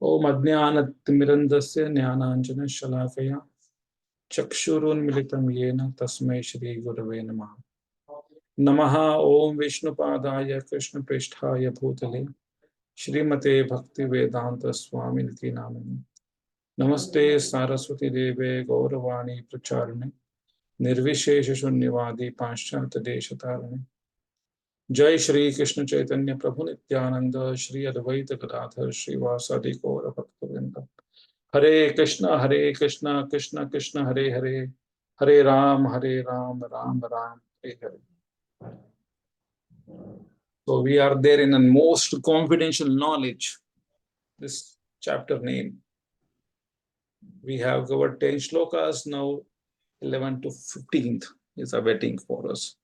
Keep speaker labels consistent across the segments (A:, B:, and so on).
A: Om Ajnanatimirandasya Jnananjana Shalakaya Chakshurunmilitam Yena Tasmai Shri Gurave Namaha. Namaha Om Vishnupadaya Krishna Prishthaya Bhutale Shrimate Bhakti Vedanta Swami Niti Namani. Namaste Saraswati Deve Gauravani Pracharane Nirvishesha Shunyavadi Paschat Deshatarane. Jai Shri Krishna Chaitanya Prabhu Nityananda Shri Advaita Gadadhar Shri Vasadi Gaura Bhaktivinoda. Hare Krishna, Krishna Krishna, Hare Hare, Hare Ram, Ram Ram, Hare Hare. So we are there in a most confidential knowledge. This chapter name. We have covered 10 shlokas, now 11 to 15th is awaiting for us.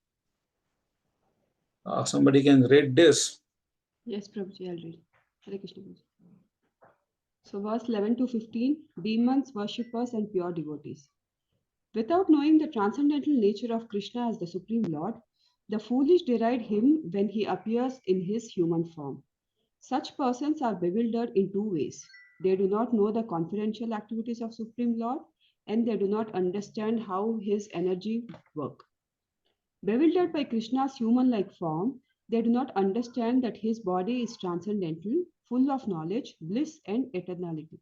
A: Somebody can read this.
B: Yes, Prabhuji, I'll read. Hare Krishna. So verse 11 to 15, demons, worshippers and pure devotees. Without knowing the transcendental nature of Krishna as the Supreme Lord, the foolish deride him when he appears in his human form. Such persons are bewildered in two ways. They do not know the confidential activities of Supreme Lord, and they do not understand how his energy works. Bewildered by Krishna's human-like form, they do not understand that his body is transcendental, full of knowledge, bliss, and eternality.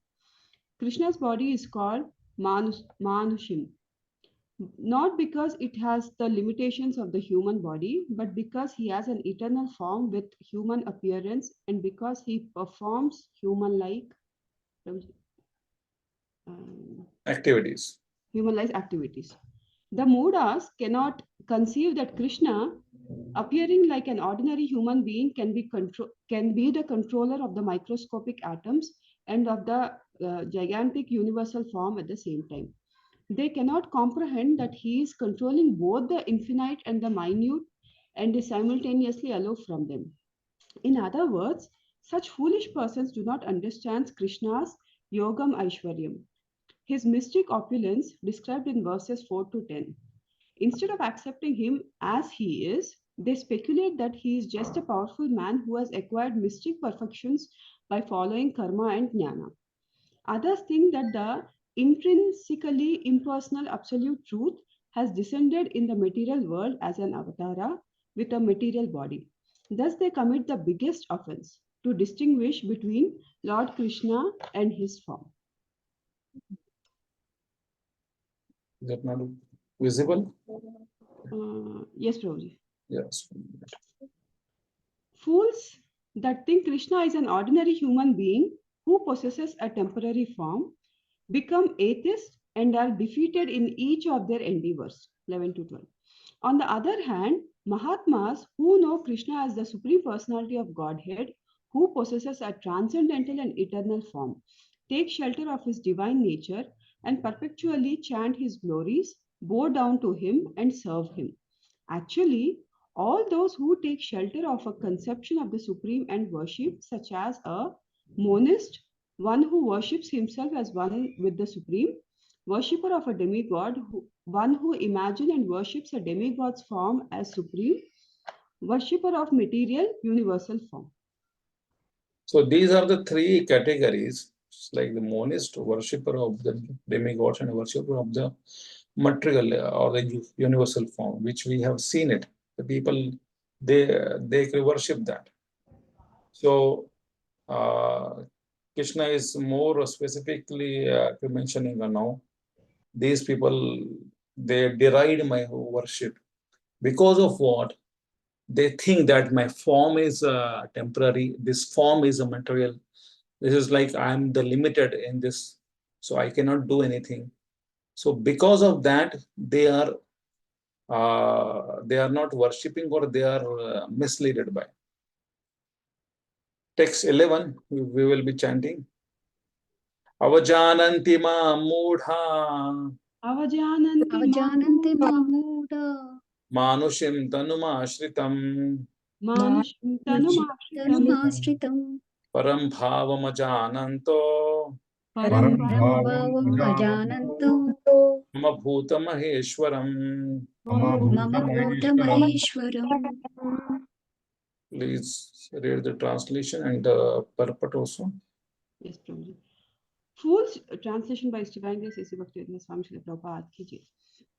B: Krishna's body is called Manushim, not because it has the limitations of the human body, but because he has an eternal form with human appearance and because he performs human-like
A: activities.
B: Human-like activities. The Moodas cannot conceive that Krishna, appearing like an ordinary human being, can be the controller of the microscopic atoms and of the gigantic universal form at the same time. They cannot comprehend that he is controlling both the infinite and the minute and is simultaneously aloof from them. In other words, such foolish persons do not understand Krishna's Yogam Aishwaryam, his mystic opulence described in verses 4 to 10. Instead of accepting him as he is, they speculate that he is just a powerful man who has acquired mystic perfections by following karma and jnana. Others think that the intrinsically impersonal absolute truth has descended in the material world as an avatara with a material body. Thus, they commit the biggest offense to distinguish between Lord Krishna and his form.
A: Is that not visible?
B: Yes, Prabhuji.
A: Yes.
B: Fools that think Krishna is an ordinary human being who possesses a temporary form become atheists and are defeated in each of their endeavors. 11 to 12. On the other hand, Mahatmas who know Krishna as the Supreme Personality of Godhead, who possesses a transcendental and eternal form, take shelter of his divine nature and perpetually chant his glories, bow down to him and serve him. Actually, all those who take shelter of a conception of the Supreme and worship, such as a monist, one who worships himself as one with the Supreme, worshipper of a demigod, one who imagines and worships a demigod's form as Supreme, worshipper of material universal form.
A: So these are the three categories, like the monist, worshipper of the demigods, and worshipper of the material or the universal form, which we have seen it. The people, they worship that. So Krishna is more specifically mentioning now. These people, they deride my worship. Because of what? They think that my form is temporary, this form is a material. This is like I'm the limited in this, so I cannot do anything. So because of that, they are not worshipping, or they are misled by. Text 11, we will be chanting. Avajananti ma mudha.
B: Avajananti ma mudha.
A: Manushim tanumashritam.
B: Manushim tanumashritam.
A: Param bhavam ajananto.
B: Param bhavam ajananto.
A: Mama bhuta maheshwaram.
B: Mama bhuta maheshwaram.
A: Please read the translation and the purport also.
B: Yes, Prabhuji. Fools, translation by Divine Sisi Bhakti Swami Srila Prabhupada Ki Jai.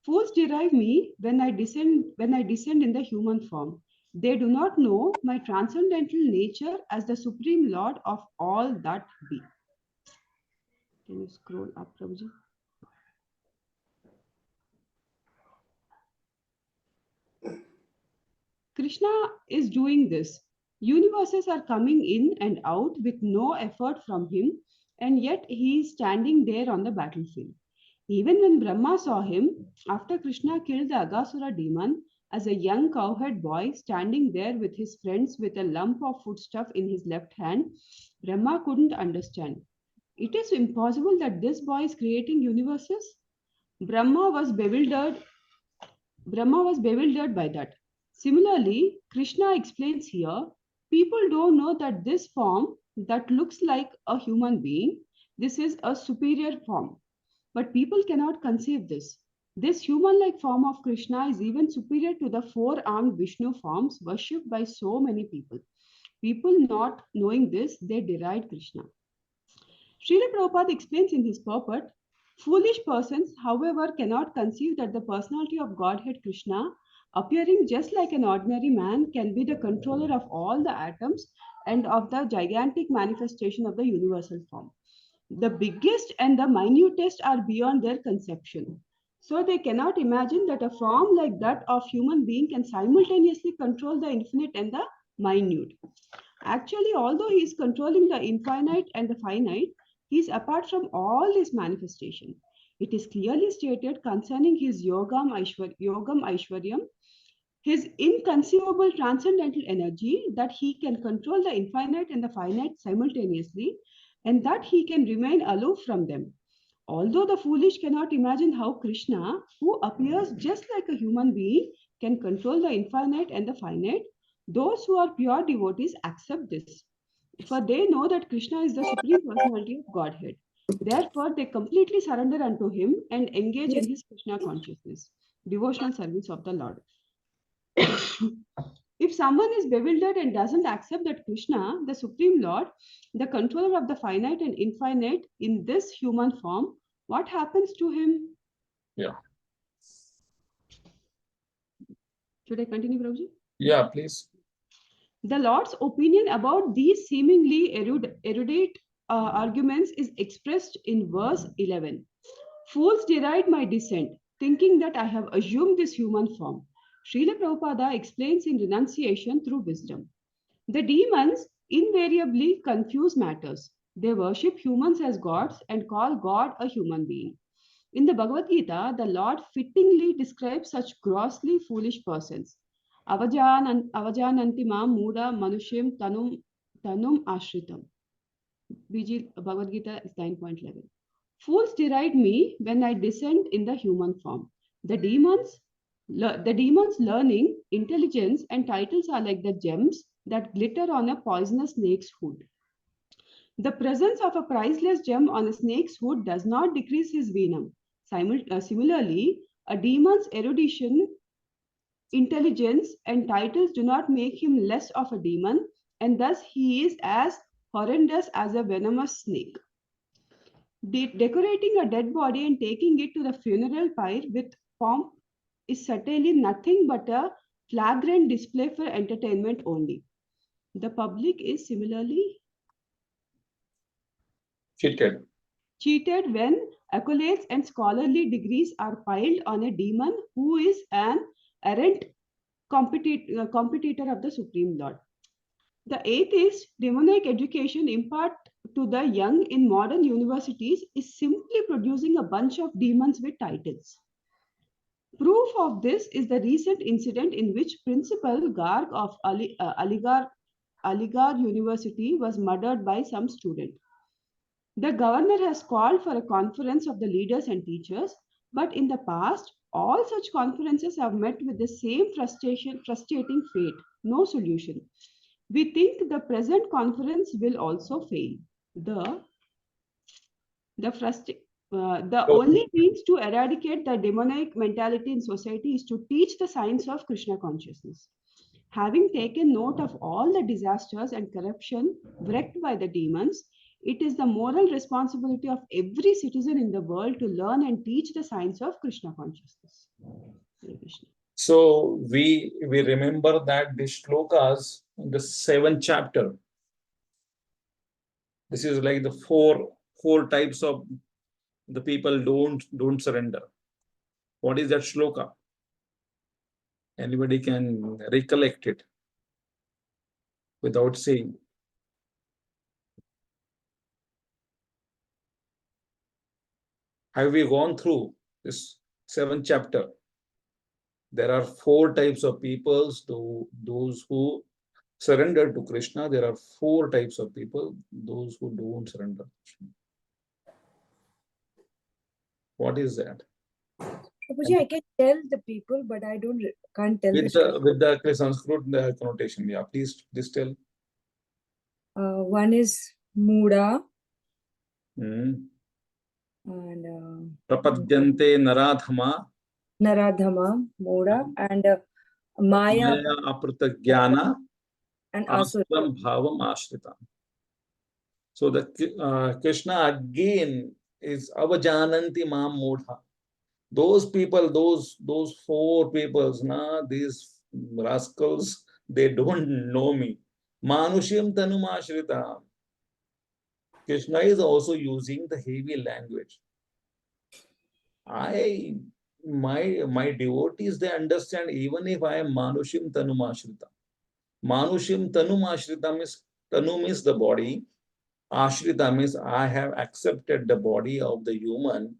B: Fools derive me when I descend in the human form. They do not know my transcendental nature as the Supreme Lord of all that be. Can you scroll up, Prabhuji? Krishna is doing this. Universes are coming in and out with no effort from him, and yet he is standing there on the battlefield. Even when Brahma saw him, after Krishna killed the Agasura demon, as a young cowherd boy standing there with his friends with a lump of foodstuff in his left hand, Brahma couldn't understand. It is impossible that this boy is creating universes. Brahma was bewildered Brahma was bewildered by that. Similarly, Krishna explains here, people don't know that this form that looks like a human being, this is a superior form. But people cannot conceive this. This human-like form of Krishna is even superior to the four-armed Vishnu forms worshipped by so many people. People not knowing this, they deride Krishna. Srila Prabhupada explains in his purport, foolish persons, however, cannot conceive that the personality of Godhead Krishna, appearing just like an ordinary man, can be the controller of all the atoms and of the gigantic manifestation of the universal form. The biggest and the minutest are beyond their conception. So they cannot imagine that a form like that of human being can simultaneously control the infinite and the minute. Actually, although he is controlling the infinite and the finite, he is apart from all this manifestation. It is clearly stated concerning his yogam aishwaryam, his inconceivable transcendental energy, that he can control the infinite and the finite simultaneously, and that he can remain aloof from them. Although the foolish cannot imagine how Krishna, who appears just like a human being, can control the infinite and the finite, those who are pure devotees accept this. For they know that Krishna is the supreme personality of Godhead. Therefore, they completely surrender unto him and engage in his Krishna consciousness, devotional service of the Lord. If someone is bewildered and doesn't accept that Krishna, the Supreme Lord, the controller of the finite and infinite in this human form, what happens to him?
A: Yeah.
B: Should I continue, Prabhuji?
A: Yeah, please.
B: The Lord's opinion about these seemingly erudite arguments is expressed in verse 11. Fools deride my descent, thinking that I have assumed this human form. Srila Prabhupada explains in Renunciation through Wisdom. The demons invariably confuse matters. They worship humans as gods and call God a human being. In the Bhagavadgita, the Lord fittingly describes such grossly foolish persons. Avajananti mam muda manushim tanum ashritam. BG Bhagavad-gita is 9.11. Fools deride me when I descend in the human form. The demons learning, intelligence, and titles are like the gems that glitter on a poisonous snake's hood. The presence of a priceless gem on a snake's hood does not decrease his venom. Similarly, a demon's erudition, intelligence, and titles do not make him less of a demon, and thus he is as horrendous as a venomous snake. Decorating a dead body and taking it to the funeral pyre with pomp is certainly nothing but a flagrant display for entertainment only. The public is similarly cheated when accolades and scholarly degrees are piled on a demon who is an errant competitor of the Supreme Lord. The atheist demonic education imparted to the young in modern universities is simply producing a bunch of demons with titles. Proof of this is the recent incident in which Principal Garg of Aligarh University was murdered by some student. The governor has called for a conference of the leaders and teachers, but in the past, all such conferences have met with the same frustrating fate, no solution. We think the present conference will also fail. The only means to eradicate the demonic mentality in society is to teach the science of Krishna consciousness. Having taken note of all the disasters and corruption wreaked by the demons, It is the moral responsibility of every citizen in the world to learn and teach the science of Krishna consciousness. Hare Krishna.
A: So we remember that the shlokas in the 7th chapter. This is like the four types of the people don't surrender. What is that shloka? Anybody can recollect it without saying. Have we gone through this 7th chapter? There are 4 types of peoples, those who surrender to Krishna. There are 4 types of people, those who don't surrender to Krishna. What is that?
C: Prabhuji, I can tell the people, but I can't tell
A: With the Sanskrit connotation, yeah, please tell.
C: One is Muda
A: and
C: and
A: Prapadyante Naradhama
C: Naradhama, Muda, and Maya
A: Maya Apritagyana
C: and Asura.
A: Asram Bhavam Ashrita. So the Krishna again is Avajananti Mam Mudha. Those people, those 4 peoples, these rascals, they don't know me. Manushim Tanumashrita. Krishna is also using the heavy language. My devotees, they understand even if I am Manushim Tanumashrita. Manushim Tanumashrita means Tanu means the body. Ashrita means I have accepted the body of the human.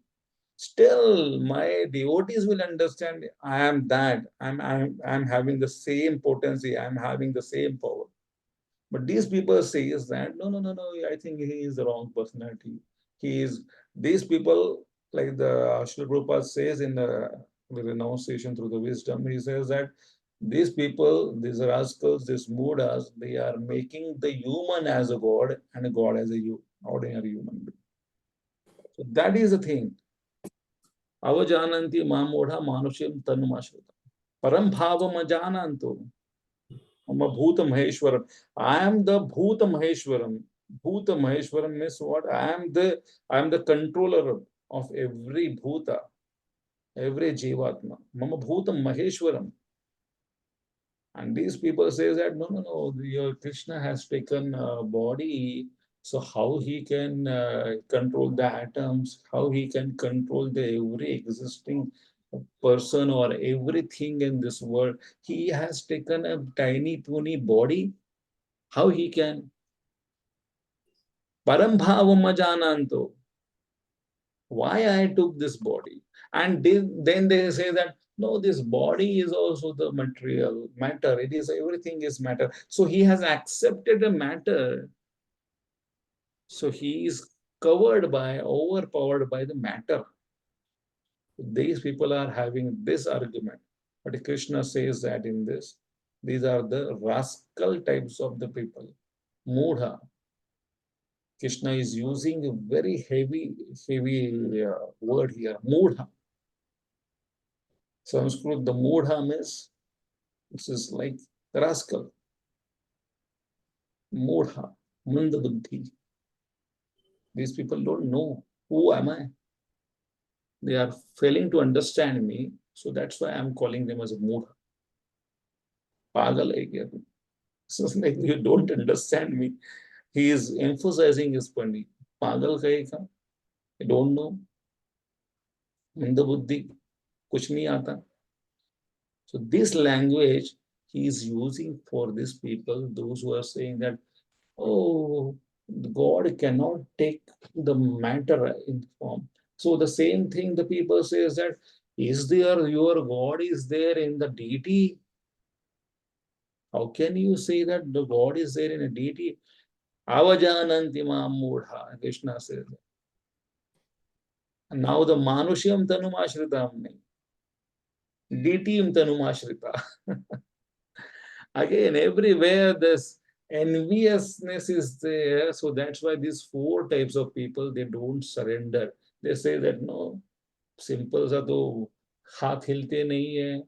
A: Still, my devotees will understand I am that. I'm having the same potency. I'm having the same power. But these people say is that no. I think he is the wrong personality. He is these people like the Srila Prabhupada says in the renunciation through the wisdom. He says that these people, these rascals, these mudas, they are making the human as a god and a god as a ordinary human being. So that is the thing. Avajananti mamodha manushim tanumashrita. Param bhavam ajananto. Bhuta Maheshwaram. I am the Bhuta Maheshwaram. Bhuta Maheshwaram means what? I am the controller of every Bhuta, every Jivatma. Mama Bhuta Maheshwaram. And these people say that no, your Krishna has taken a body, so how he can control the atoms, how he can control the every existing person or everything in this world. He has taken a tiny puny body. How he can? Param bhavam ajananto. Why I took this body? And then they say that no, this body is also the material matter. It is everything is matter. So he has accepted a matter. So he is overpowered by the matter. These people are having this argument. But Krishna says that in this, these are the rascal types of the people. Mudha. Krishna is using a very heavy word here, mudha. Sanskrit, the mudha means this is like rascal. Mudha, manda buddhi. These people don't know who am I. They are failing to understand me, so that's why I'm calling them as a mudha. Pagal hai kya tu? So it's like you don't understand me. He is emphasizing his point. Pagal kahega. I don't know. Manda buddhi. Kuch nahi aata. So this language he is using for these people, those who are saying that, oh, God cannot take the matter in form. So the same thing the people say is that, is there your God is there in the deity? How can you say that the God is there in a deity? Avajananti mudha, Krishna says. And now the manusham tanumashritam, deityam tanumashrita. Again, everywhere this enviousness is there. So that's why these 4 types of people, they don't surrender. They say that no, simple sa to हाथ हिलते नहीं है.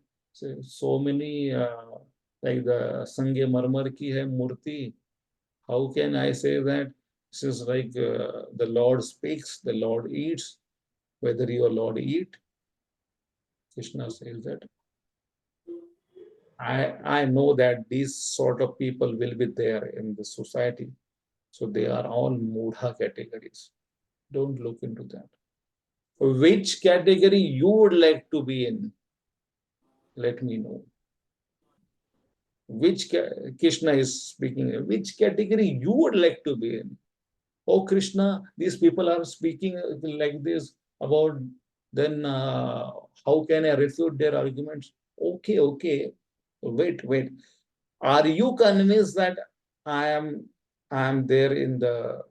A: So many like the Sange Marmar ki hai murti. How can I say that This is like the Lord speaks, the Lord eats. Whether your Lord eat, Krishna says that I know that these sort of people will be there in the society. So they are all mudha categories. Don't look into that. Which category you would like to be in? Let me know. Which Krishna is speaking, which category you would like to be in? Oh Krishna, these people are speaking like this about, then how can I refute their arguments? Okay, wait. Are you convinced that I am there in the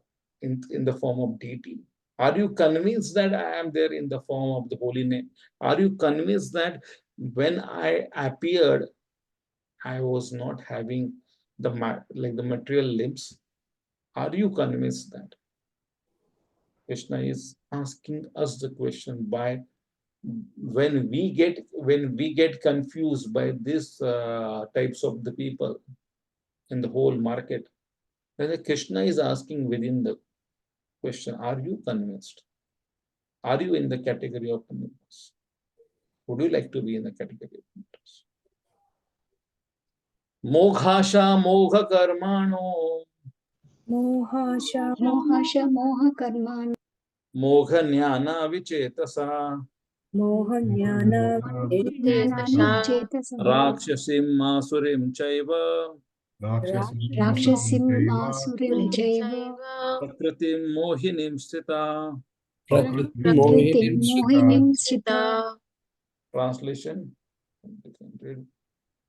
A: form of deity? Are you convinced that I am there in the form of the holy name? Are you convinced that when I appeared, I was not having the material limbs? Are you convinced that? Krishna is asking us the question by when we get confused by these types of the people in the whole market. Then Krishna is asking within the question: Are you convinced? Are you in the category of convinced? Would you like to be in the category of convinced? Moghasha mogha karmano
C: Mohasha
D: मोहकर्माणि
A: mogha jnana vichetasa
C: Mohanyana
D: ज्ञानानिचेतसः
A: rakshasim masurim chaiva
D: राक्षसीम् आसुरीं चैव
A: prakritim mohinim sthita.
D: प्रकृतिं मोहिनीं Shrita.
A: Translation.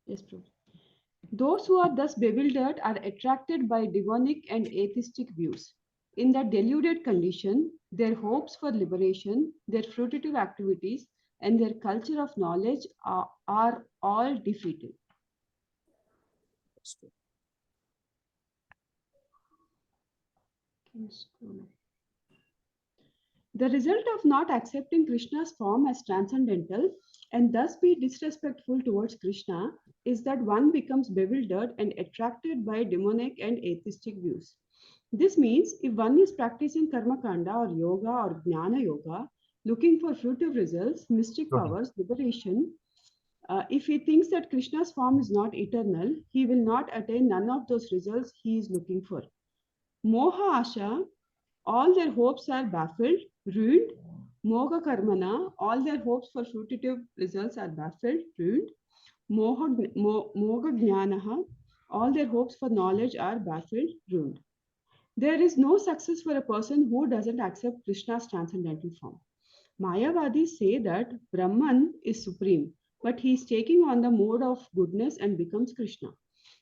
B: Yes, Prabhu. Those who are thus bewildered are attracted by demonic and atheistic views. In that deluded condition, their hopes for liberation, their fruitive activities, and their culture of knowledge are all defeated. The result of not accepting Krishna's form as transcendental and thus be disrespectful towards Krishna is that one becomes bewildered and attracted by demonic and atheistic views. This means if one is practicing karma kanda or yoga or jnana yoga, looking for fruitive results, mystic powers, liberation, if he thinks that Krishna's form is not eternal, he will not attain none of those results he is looking for. Moha asha, all their hopes are baffled, ruined. Moga karmana, all their hopes for fruitive results are baffled, ruined. Moga jnanaha, all their hopes for knowledge are baffled, ruined. There is no success for a person who doesn't accept Krishna's transcendental form. Mayavadis say that Brahman is supreme, but he is taking on the mode of goodness and becomes Krishna.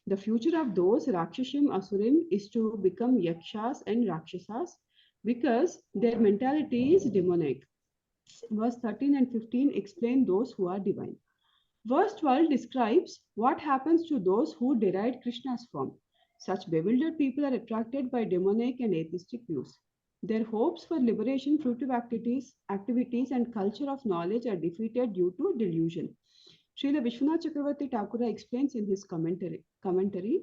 B: The future of those Rakshashim Asurim is to become Yakshas and Rakshasas because their mentality is demonic. Verse 13 and 15 explain those who are divine. Verse 12 describes what happens to those who deride Krishna's form. Such bewildered people are attracted by demonic and atheistic views. Their hopes for liberation, fruitive activities, and culture of knowledge are defeated due to delusion. Srila Vishwanath Chakravarti Thakura explains in his commentary,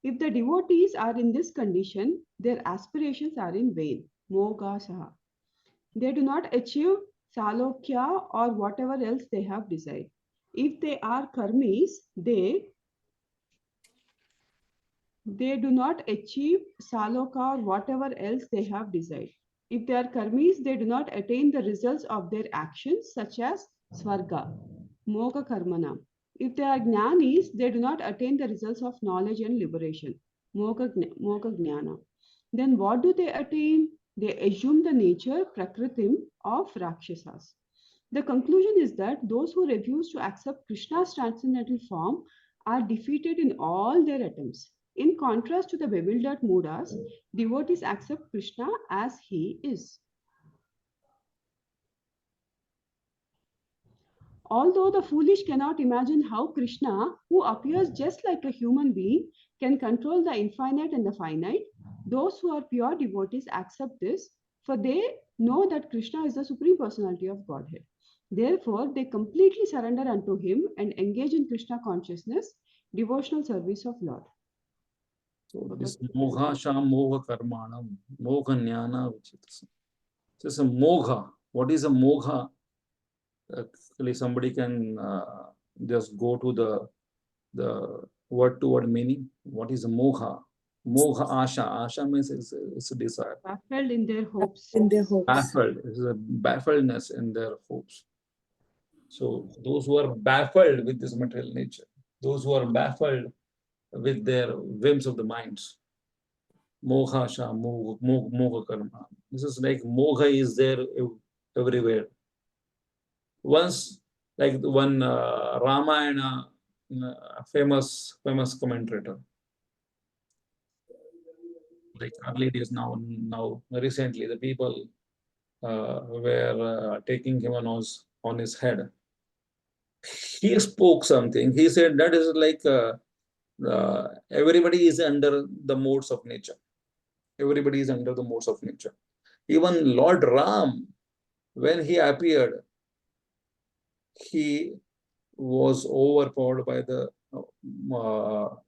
B: if the devotees are in this condition, their aspirations are in vain. Moga saha. They do not achieve salokya or whatever else they have desired. If they are karmis, they do not achieve saloka or whatever else they have desired. If they are karmis, they do not attain the results of their actions, such as swarga, moga karmana. If they are jnanis, they do not attain the results of knowledge and liberation, moga jnana. Then what do they attain? They assume the nature, prakritim, of rakshasas. The conclusion is that those who refuse to accept Krishna's transcendental form are defeated in all their attempts. In contrast to the bewildered mudas, devotees accept Krishna as he is. Although the foolish cannot imagine how Krishna, who appears just like a human being, can control the infinite and the finite, those who are pure devotees accept this, for they know that Krishna is the Supreme Personality of Godhead. Therefore, they completely surrender unto him and engage in Krishna consciousness, devotional service of Lord.
A: So this moha sham moha karmanam, moha jnana vichitasam. So it's a moha. What is a moha? Actually, somebody can just go to the word to word meaning. What is a moha? Moha asha. Asha means it's a desire.
B: Baffled in their hopes.
C: In their hopes.
A: Baffled. It's a baffledness in their hopes. So those who are baffled with this material nature, those who are baffled with their whims of the minds, moha sha, moha karma. This is like moha is there everywhere. Once, like the one Ramayana, famous commentator, like early days now recently, the people were taking him on his head. He spoke something. He said that is like everybody is under the modes of nature. Everybody is under the modes of nature. Even Lord Ram, when he appeared, he was overpowered by the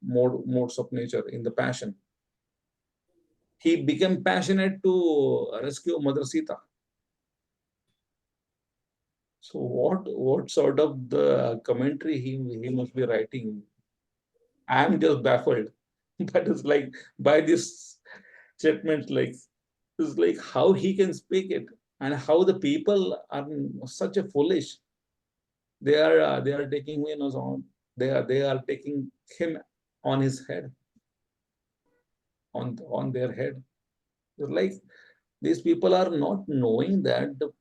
A: modes of nature in the passion. He became passionate to rescue Mother Sita. So what sort of the commentary he must be writing? I am just baffled. But it's like by this statement, like it's like how he can speak it and how the people are such a foolish. They are taking him on. They are taking him on his head, on their head. It's like these people are not knowing that the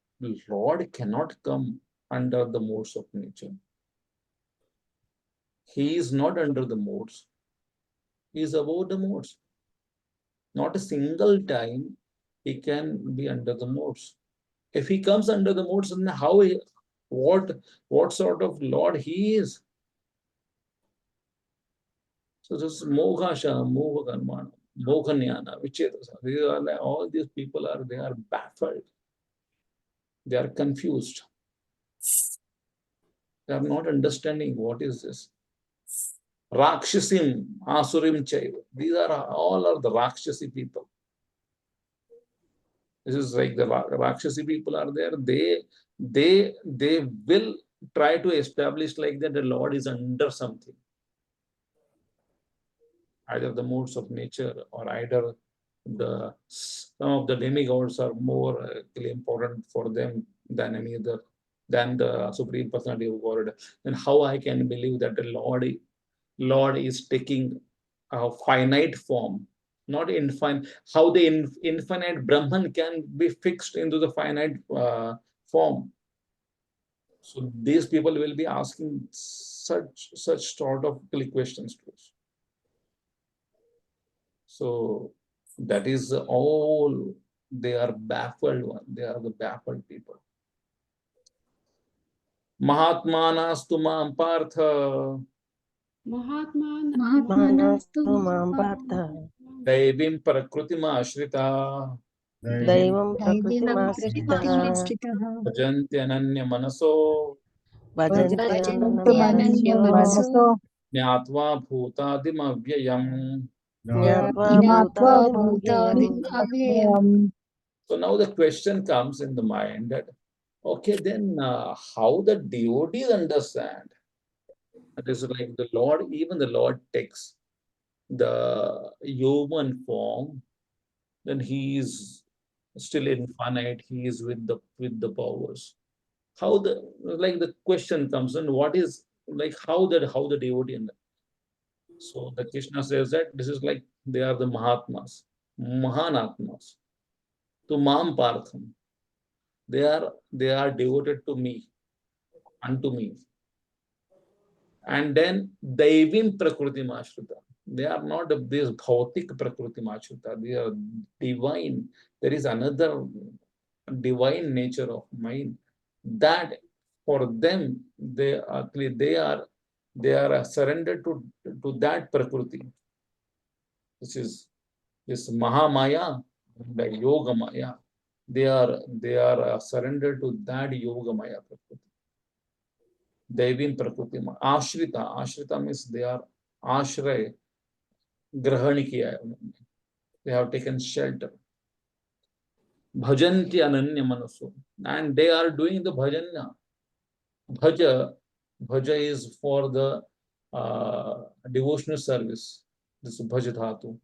A: Lord cannot come under the modes of nature. He is not under the modes. He is above the modes. Not a single time he can be under the modes. If he comes under the modes, then what sort of Lord he is? So this is moha sha, moha karmana, moha jnana, vichedasa. All these people they are baffled. They are confused. They are not understanding what is this. Rakshasim, Asurim Chaiva. These are all the Rakshasi people. This is like the Rakshasi people are there. They will try to establish like that the Lord is under something. Either the modes of nature or either some of the demigods are more important for them than any other, than the Supreme Personality of God. Then how I can believe that the Lord is taking a finite form, not infinite. How the infinite Brahman can be fixed into the finite form. So these people will be asking such sort of questions to us. So that is all. They are baffled one. They are the baffled people. Mahatmanastu mam partha.
D: Mahatmanastu
A: Daivim prakrutimāśritā.
E: Daivam
D: Daivam
E: prakritimāśritā
D: prakritimāśritah
A: Bhajanti manaso.
D: Bhajanti
E: manaso
A: Jnātvā bhūtādim avyayam.
E: jnātvā
D: Jnātvā
E: bhūtādim
D: bhūtādim avyayam.
A: So now the question comes in the mind that, okay, then how the devotees understand? It is like the Lord, even the Lord takes the human form, then he is still infinite. He is with the powers. How the question comes in? What is like how the devotee? So the Krishna says that this is like they are the Mahatmas, Mahanatmas, to Mam Partham. They are devoted to me, unto me. And then Daivim Prakriti Mashrita. They are not this Bhautik Prakriti Mashrita. They are divine. There is another divine nature of mind that for them they are surrendered to that Prakriti. This is this Mahamaya, the Yoga Maya. They are surrendered to that Yoga Maya Prakriti. Devim Prakriti. Ashrita. Ashrita means they are ashray. ग्रहण किया है उन्होंने. They have taken shelter. Bhajanti ananya manaso, and they are doing the bhajana. Bhaja is for the devotional service. This is bhaja dhatu.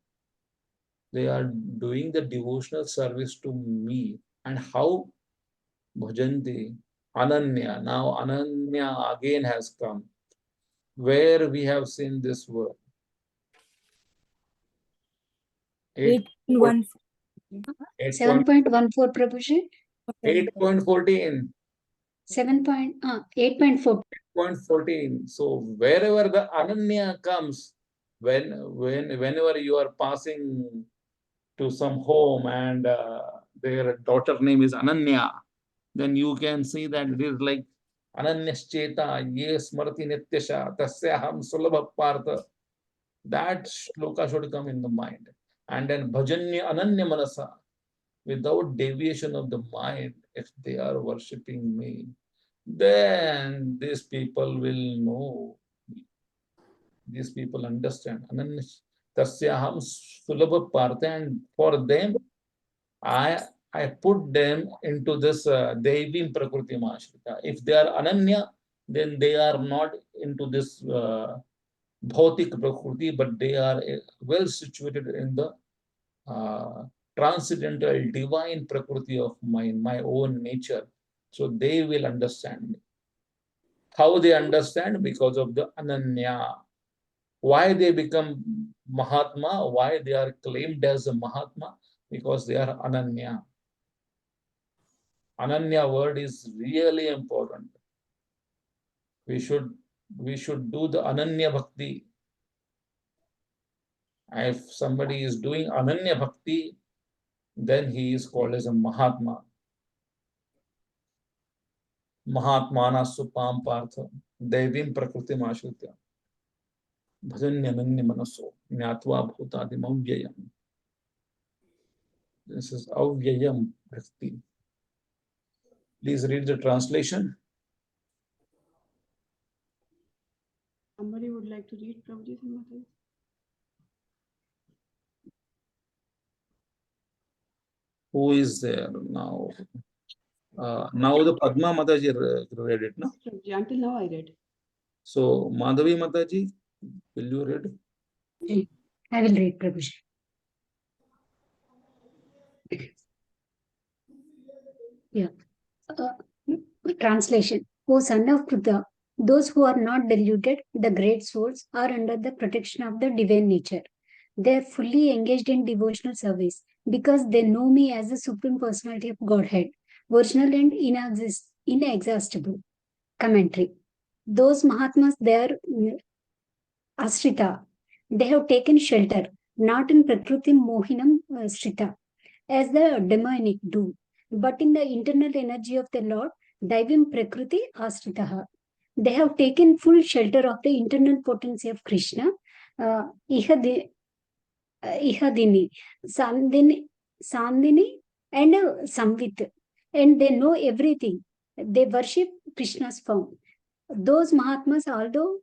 A: They are doing the devotional service to me. And how? Bhajanti ananya. Now ananya again has come. Where we have seen this word.
C: 8.14.
D: 7.14 Prabhuji.
A: 8.14.
D: 8.4.
A: 8.14. So wherever the ananya comes, whenever you are passing to some home and their daughter name is Ananya, then you can see that it is like Ananyascheta, ye smarti nityasha, tasyaham sulabha partha. That shloka should come in the mind. And then bhajanya ananya manasa, without deviation of the mind, if they are worshipping me, then these people will know. These people understand. Ananya tasyaham sulabha partha, and for them, I put them into this Devim Prakriti Mashrita. If they are Ananya, then they are not into this Bhautik Prakriti, but they are well situated in the transcendental divine Prakriti of my own nature. So they will understand me. How they understand? Because of the Ananya. Why they become Mahatma? Why they are claimed as a Mahatma? Because they are Ananya. Ananya word is really important. We should do the Ananya Bhakti. If somebody is doing Ananya Bhakti, then he is called as a Mahatma. Mahatmana Supam Partha, Devim Prakriti Mashritya, Bhajanya Ananya Manaso, Nyatva Bhutadim Avyayam. This is Avyayam Bhakti. Please read the translation.
B: Somebody would like to read Prabhuji?
A: Who is there now? Now the Padma Mataji read it, no?
B: Prabhuji, until now I read.
A: So Madhavi Mataji, will you read?
D: I will read Prabhuji. Yeah. Translation. O son of Pruta, those who are not deluded, the great souls, are under the protection of the divine nature. They are fully engaged in devotional service because they know me as the Supreme Personality of Godhead, original and inexhaustible. Commentary. Those Mahatmas, they are Ashrita. They have taken shelter, not in Prakriti Mohinam Shrita, as the demonic do, but in the internal energy of the Lord, Daivim Prakriti Asritaha. They have taken full shelter of the internal potency of Krishna, Ihadini, Sandini, and Samvit. And they know everything. They worship Krishna's form. Those Mahatmas, although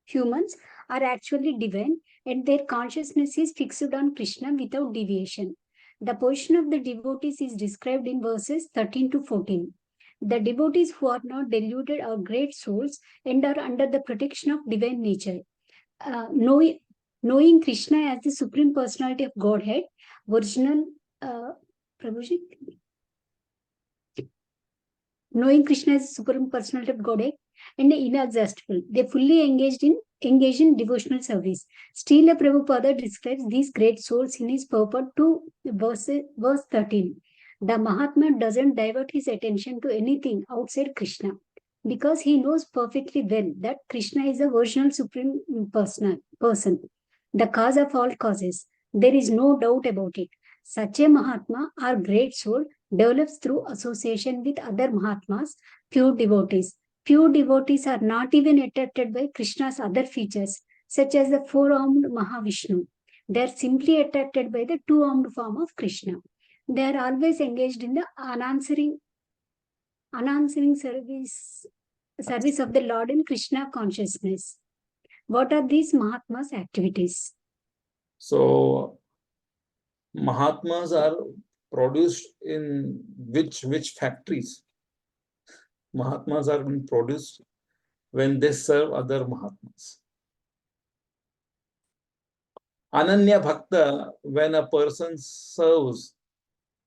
D: humans, are actually divine, and their consciousness is fixed on Krishna without deviation. The position of the devotees is described in verses 13 to 14. The devotees who are not deluded are great souls and are under the protection of divine nature. Knowing Krishna as the Supreme Personality of Godhead, original Prabhuji, knowing Krishna as the Supreme Personality of Godhead and inexhaustible, they fully engage in devotional service. Srila Prabhupada describes these great souls in his purport to verse 13. The Mahatma doesn't divert his attention to anything outside Krishna because he knows perfectly well that Krishna is the original Supreme person, the cause of all causes. There is no doubt about it. Such a Mahatma or great soul develops through association with other Mahatmas, pure devotees. Pure devotees are not even attracted by Krishna's other features, such as the four-armed Mahavishnu. They are simply attracted by the two-armed form of Krishna. They are always engaged in the unanswering service of the Lord in Krishna consciousness. What are these Mahatmas' activities?
A: So Mahatmas are produced in which factories? Mahatmas are being produced when they serve other Mahatmas. Ananya Bhakta, when a person serves,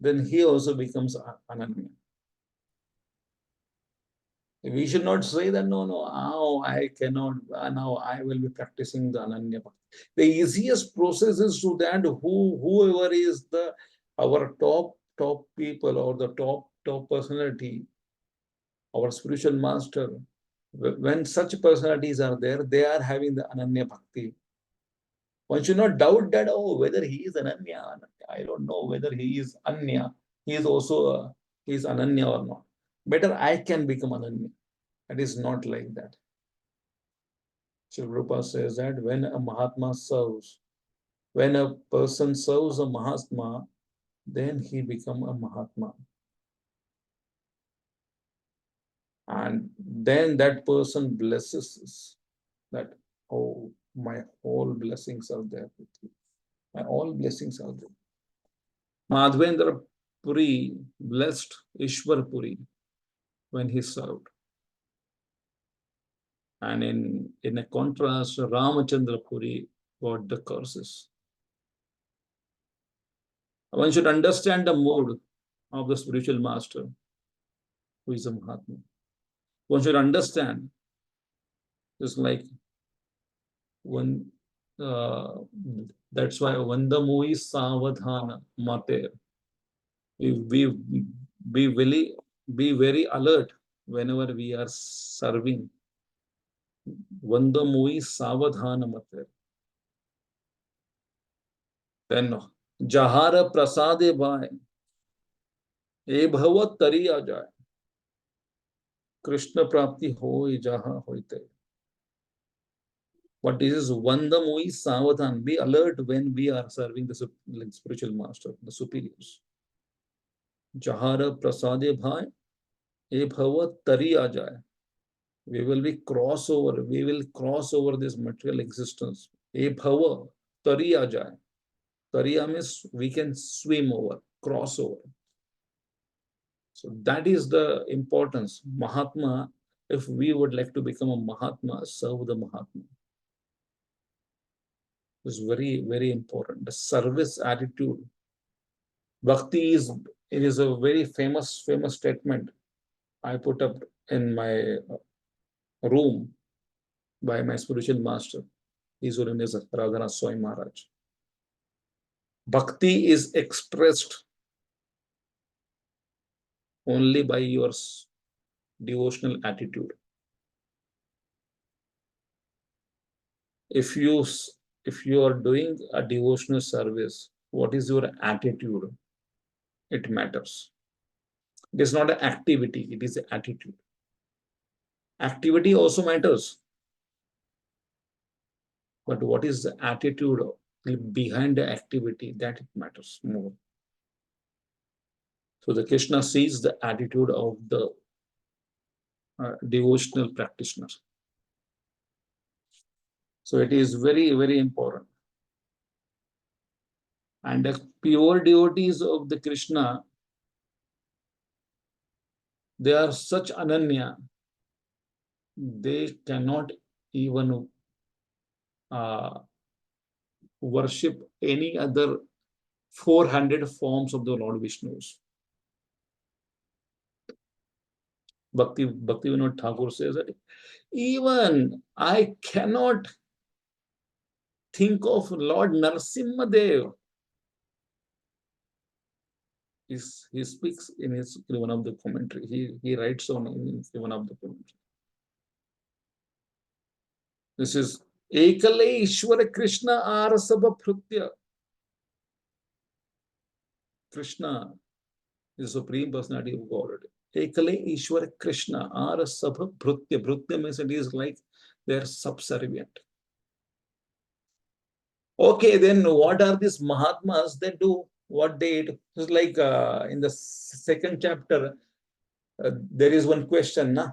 A: then he also becomes Ananya. We should not say that, no, now I cannot, now I will be practicing the Ananya Bhakti. The easiest process is to that whoever is our top people or the top personality, our spiritual master, when such personalities are there, they are having the Ananya Bhakti. One should not doubt that, oh, whether he is Ananya, I don't know whether he is Anya, he is also he is Ananya or not. Better I can become Ananya. It is not like that. Sri Prabhupada says that when a Mahatma serves, when a person serves a Mahatma, then he becomes a Mahatma. And then that person blesses us, that, oh, my whole blessings are there with you. My all blessings are there. Madhvendra Puri blessed Ishwar Puri when he served. And in a contrast, Ramachandra Puri got the curses. One should understand the mood of the spiritual master, who is a Mahatma. One should understand, just like one, that's why Vandamoi Savadhana Mate. Be very alert whenever we are serving. Vandamoi Savadhana Mate. Then Jahara Prasade Bhai. E Bhavat Tari Ajay. Krishna Prapti Hoi Jaha Hoite. What is Vandamoi Savadhan? Be alert when we are serving the spiritual master, the superiors. Jahara Prasade Bhai, E Bhava Tari Ajay. We will be crossover. We will cross over this material existence. E Bhava Tari Ajay. Tariya means we can swim over, cross over. So that is the importance. Mahatma, if we would like to become a Mahatma, serve the Mahatma. Is very, very important. The service attitude. Bhakti is a very famous statement I put up in my room by my spiritual master. His Holiness Radhanath Swami Maharaj. Bhakti is expressed only by your devotional attitude. If you are doing a devotional service, what is your attitude? It matters. It is not an activity, it is an attitude. Activity also matters. But what is the attitude behind the activity, that it matters more. So the Krishna sees the attitude of the devotional practitioner. So it is very, very important. And the pure devotees of the Krishna, they are such Ananya, they cannot even worship any other 400 forms of the Lord Vishnu's. Bhakti Vinod Thakur says that even I cannot think of Lord Narasimha Dev. He speaks in one of the commentary. He writes on in one of the commentary. This is Ekale Ishwara Krishna Arasabha Prutya. Krishna is the Supreme Personality of God. Ekale Ishwara Krishna Arasabha Prutya. Prutya means it is like they are subservient. Okay, then what are these Mahatmas that do what they do? It's like in the second chapter, there is one question, na?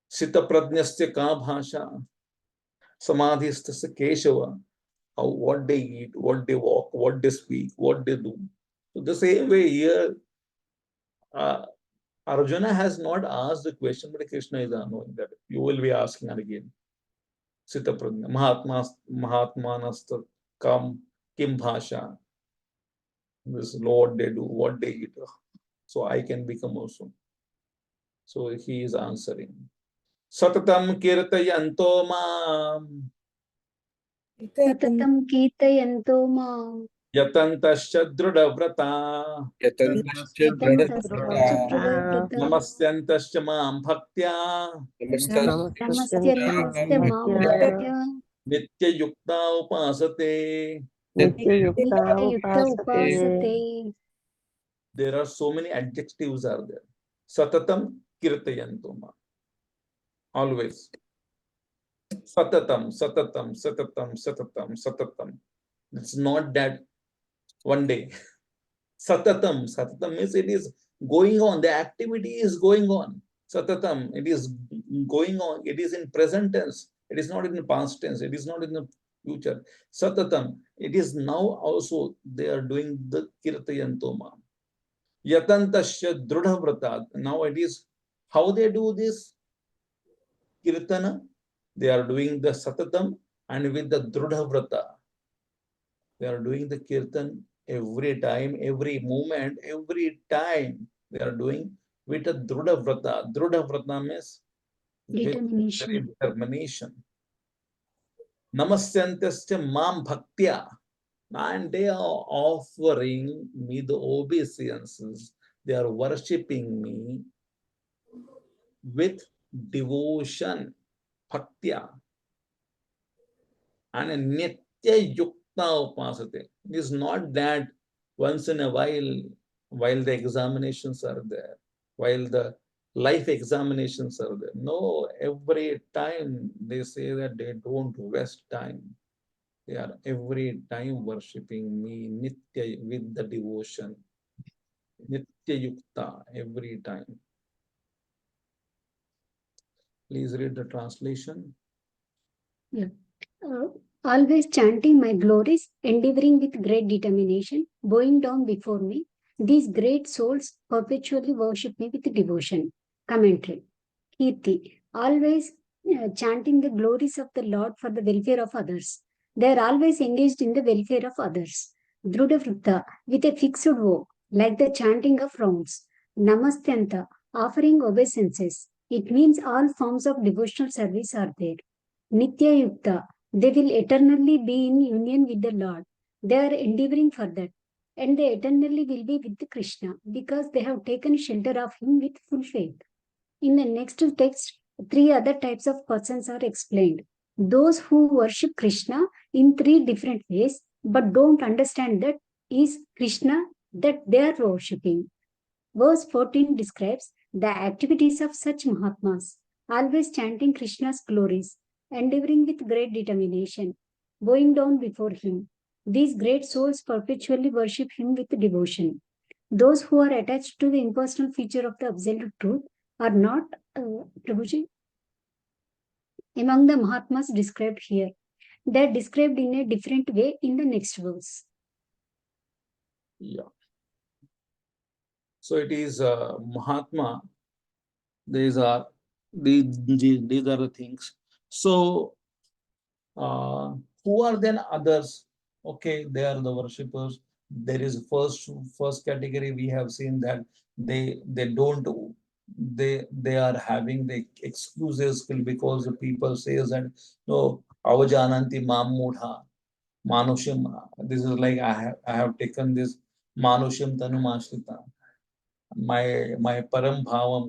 A: Sita Pradnyasya ka bhasha. Samadhistasya Keshava, how what they eat, what they walk, what they speak, what they do. So the same way here, Arjuna has not asked the question, but Krishna is knowing that you will be asking again. Sita Prajna, Mahatmanasta Kam Kim Bhasha. This Lord they do, what they eat. So I can become also. So he is answering. Satatam kirtayanto mam
D: Satatam Kirtayanto Mam
A: yatantascha drudhavrata
F: यतन्तश्च
D: Yatantascha
F: दृढव्रता
D: Pradavrata
A: namasyantascha mam bhaktya
F: नमस्तस्य
D: Namaskyantascha
F: मां
D: Mam
F: भक्त्या
D: Bhaktya
A: nitya yukta upasate.
E: नित्ययुक्ता
D: Nitya Yukta
E: उपासते
D: Upasate.
A: There are so many adjectives are there. Satatam kirtayanto mam. Always. Satatam, satatam, satatam, satatam, satatam. It's not that one day. Satatam, satatam means it is going on. The activity is going on. Satatam, it is going on. It is in present tense. It is not in the past tense. It is not in the future. Satatam, it is now also they are doing the kirtayantoma. Yatantasya drudha. Now it is how they do this kirtana. They are doing the satatam and with the drudha. They are doing the kirtan every time, every moment, every time. They are doing with a drudha vrata. Drudha vrata means with very
D: Determination.
A: determination. Namasyantasya mam bhaktya. And they are offering me the obeisances. They are worshipping me with devotion. Bhaktya. And nitya yukta upasate. It is not that once in a while the examinations are there, while the life examinations are there. No, every time they say that they don't waste time. They are every time worshipping me nitya with the devotion. Nitya yukta every time. Please read the translation.
D: Yeah. Always chanting my glories, endeavoring with great determination, bowing down before me. These great souls perpetually worship me with devotion. Commentary. Kirti. Always chanting the glories of the Lord for the welfare of others. They are always engaged in the welfare of others. Drudavritta. With a fixed vow, like the chanting of rounds. Namastyanta. Offering obeisances. It means all forms of devotional service are there. Nitya Yukta, they will eternally be in union with the Lord. They are endeavoring for that. And they eternally will be with Krishna because they have taken shelter of him with full faith. In the next text, three other types of persons are explained. Those who worship Krishna in three different ways but don't understand that is Krishna that they are worshipping. Verse 14 describes the activities of such Mahatmas, always chanting Krishna's glories, endeavoring with great determination, bowing down before him. These great souls perpetually worship him with devotion. Those who are attached to the impersonal feature of the absolute truth are not, Prabhuji, among the Mahatmas described here. They are described in a different way in the next verse.
A: Yeah. So it is Mahatma. These are these are the things. So who are then others? Okay, they are the worshippers. There is first category we have seen that they don't they are having the excuses because the people says that no avajananti mamudha manushim. This is like I have taken this manushim tanumashita. My param bhava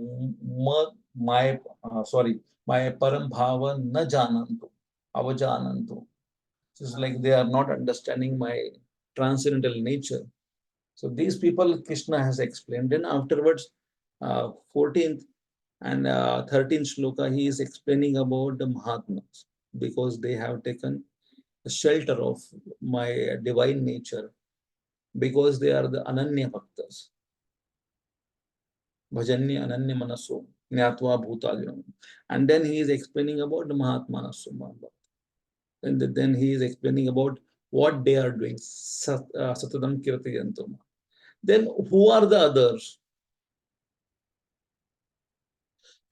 A: my sorry my param bhava na janantu avajanantu. It's like they are not understanding my transcendental nature. So these people Krishna has explained. Then afterwards, 14th and 13th shloka, he is explaining about the Mahatmas because they have taken the shelter of my divine nature because they are the Ananya Bhaktas. Bhajanya Ananya Manaso Nyatva Bhutalyanam. And then he is explaining about the Mahatma Nasumabha. And then he is explaining about what they are doing. Satadam kirtayantum. Then who are the others?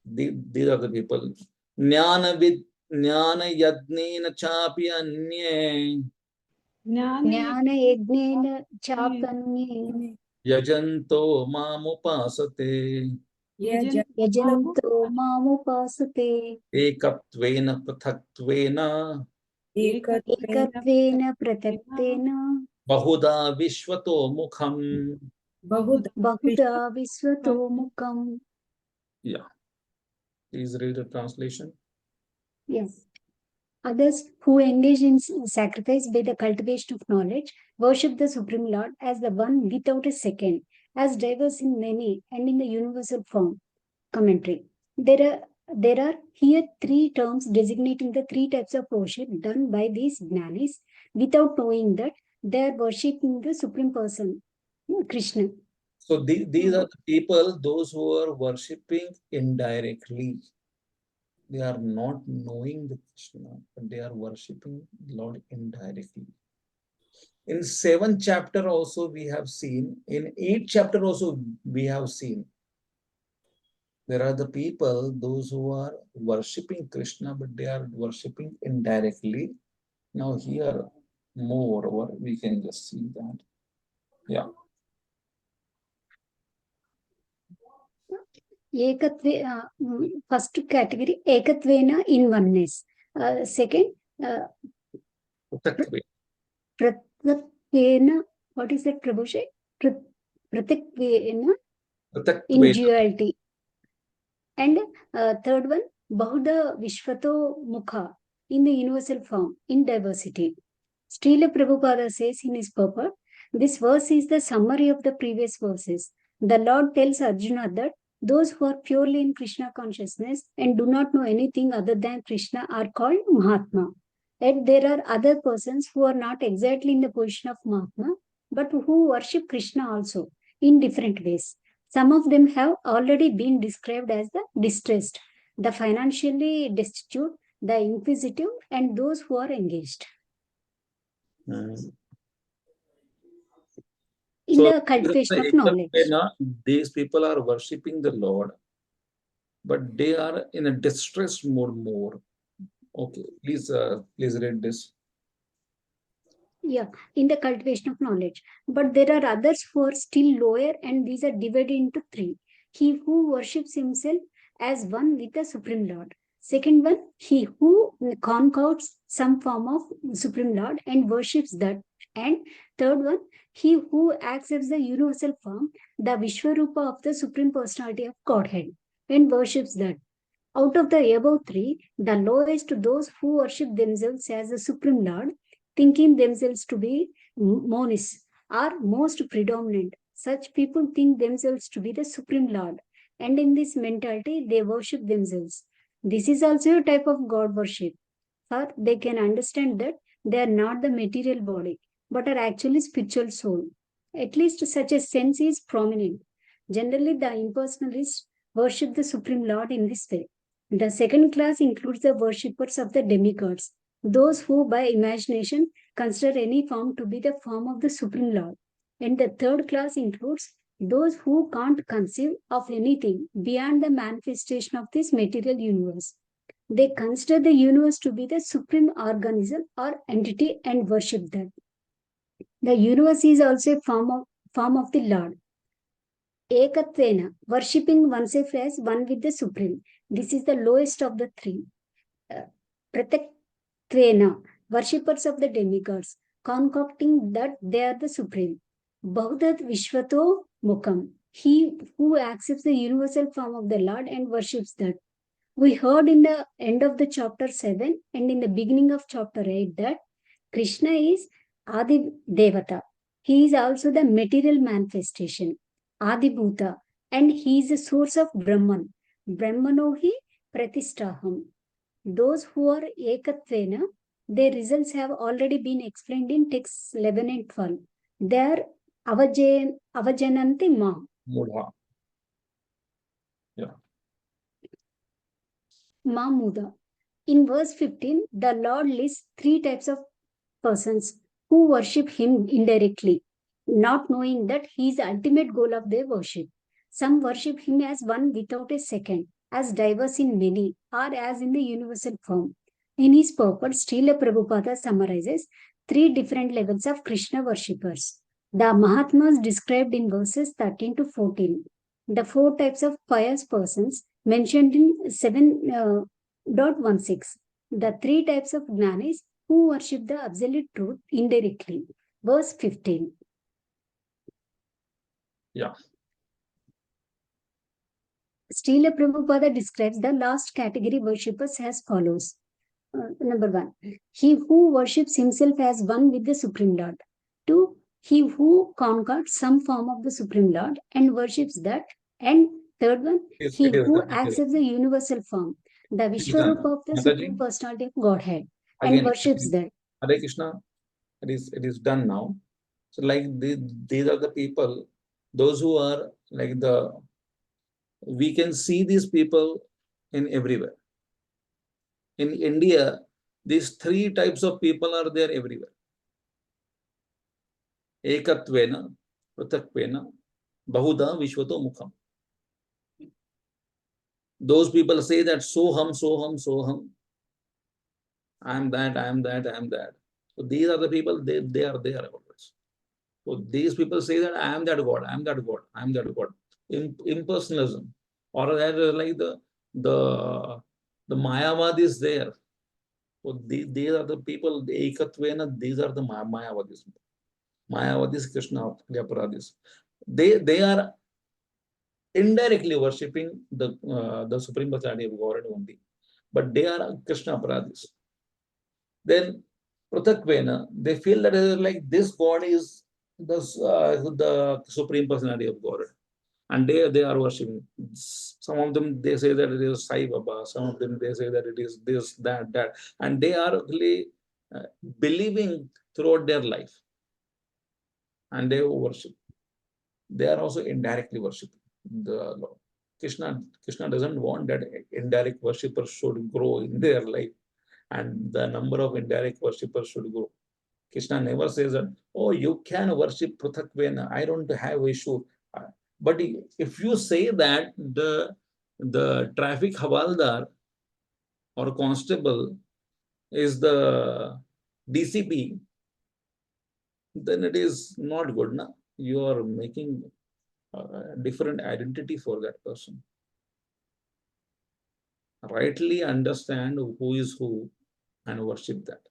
A: These are the people. Jnana yadnena chapi anye
D: Jnana yajnena chapanye
A: yajanto mamupasate
D: yajanto mamupasate
A: ekatvena prathatvena
D: ekatvena prataktena
A: bahuda vishvato mukham.
D: bahuda visvato mukam.
A: Yeah. Please read the translation.
D: Yes. Others who engage in sacrifice by the cultivation of knowledge worship the Supreme Lord as the one without a second, as diverse in many and in the universal form. Commentary. There are here three terms designating the three types of worship done by these jnanis without knowing that they are worshipping the Supreme Person, Krishna.
A: So these are the people, those who are worshipping indirectly. They are not knowing the Krishna, but they are worshipping Lord indirectly. In 7th chapter also we have seen, in 8th chapter also we have seen, there are the people, those who are worshipping Krishna, but they are worshipping indirectly. Now here, moreover, we can just see that. Yeah.
D: First category, Ekatvena in oneness. Second, Pratakvena, what is that, Prabhuji? Pratakvena in duality. And third one, Bahuda Vishvato Mukha in the universal form, in diversity. Srila Prabhupada says in his purport, this verse is the summary of the previous verses. The Lord tells Arjuna that those who are purely in Krishna consciousness and do not know anything other than Krishna are called Mahatma. Yet there are other persons who are not exactly in the position of Mahatma, but who worship Krishna also in different ways. Some of them have already been described as the distressed, the financially destitute, the inquisitive, and those who are engaged. In
A: So,
D: the cultivation of knowledge.
A: These people are worshipping the Lord, but they are in a distressed mode more. Okay, please read this.
D: Yeah, in the cultivation of knowledge. But there are others who are still lower, and these are divided into three. He who worships himself as one with the Supreme Lord. Second one, he who concocts some form of Supreme Lord and worships that. And third one, he who accepts the universal form, the Vishwarupa of the Supreme Personality of Godhead, and worships that. Out of the above three, the lowest those who worship themselves as the Supreme Lord, thinking themselves to be monists, are most predominant. Such people think themselves to be the Supreme Lord, and in this mentality, they worship themselves. This is also a type of God worship, for they can understand that they are not the material body, but are actually spiritual soul. At least such a sense is prominent. Generally, the impersonalists worship the Supreme Lord in this way. The second class includes the worshippers of the demigods, those who by imagination consider any form to be the form of the Supreme Lord. And the third class includes those who can't conceive of anything beyond the manifestation of this material universe. They consider the universe to be the supreme organism or entity and worship that. The universe is also a form of the Lord. Ekatvena, worshipping oneself as one with the Supreme. This is the lowest of the three. Prataktvena, worshippers of the demigods, concocting that they are the Supreme. Bahudat Vishvato Mukham, he who accepts the universal form of the Lord and worships that. We heard in the end of the chapter 7 and in the beginning of chapter 8 that Krishna is Adi Devata. He is also the material manifestation, Adi Bhuta, and he is the source of Brahman. Brahmanohi Pratistaham. Those who are Ekatvena, their results have already been explained in texts 11 and 12. They are Avajananti Ma.
A: Mudha. Yeah.
D: Mamuda. In verse 15, the Lord lists three types of persons who worship him indirectly, not knowing that he is the ultimate goal of their worship. Some worship him as one without a second, as diverse in many, or as in the universal form. In his purport, Srila Prabhupada summarizes three different levels of Krishna worshippers. The Mahatmas described in verses 13 to 14. The four types of pious persons mentioned in 7.16. The three types of Jnanis who worship the absolute truth indirectly. Verse 15.
A: Yeah.
D: Srila Prabhupada describes the last category worshippers as follows. Number 1, he who worships himself as one with the Supreme Lord. 2, he who conquered some form of the Supreme Lord and worships that. And third one, he who accepts the universal form, the Vishwarupa of the Supreme Personality of Godhead, and worships that.
A: Hare Krishna, it is done now. So like these are the people, those who are like we can see these people in everywhere. In India, these three types of people are there everywhere. Ekatvena, Pratakvena, Bahuda Vishwato Mukham. Those people say that Soham, Soham, Soham. I am that, I am that, I am that. So these are the people, they are there always. So these people say that I am that God, I am that God, I am that God. Impersonalism. Or that like the Mayavad is there. So these are the people, the Ekatvena, these are the Mayavadis. Mayavadis, Krishna, Aparadis. They are indirectly worshipping the Supreme Personality of God only. But they are Krishna Aparadis. Then Pratakvena, they feel that like this God is the Supreme Personality of God. And they are worshipping. Some of them, they say that it is Sai Baba. Some of them, they say that it is this, that, that. And they are really believing throughout their life. And they worship. They are also indirectly worshipping the Lord. Krishna doesn't want that indirect worshippers should grow in their life. And the number of indirect worshippers should grow. Krishna never says that, oh, you can worship Prathakvena. I don't have issue. But if you say that the traffic havaldar or constable is the DCP, then it is not good. Na? You are making a different identity for that person. Rightly understand who is who and worship that.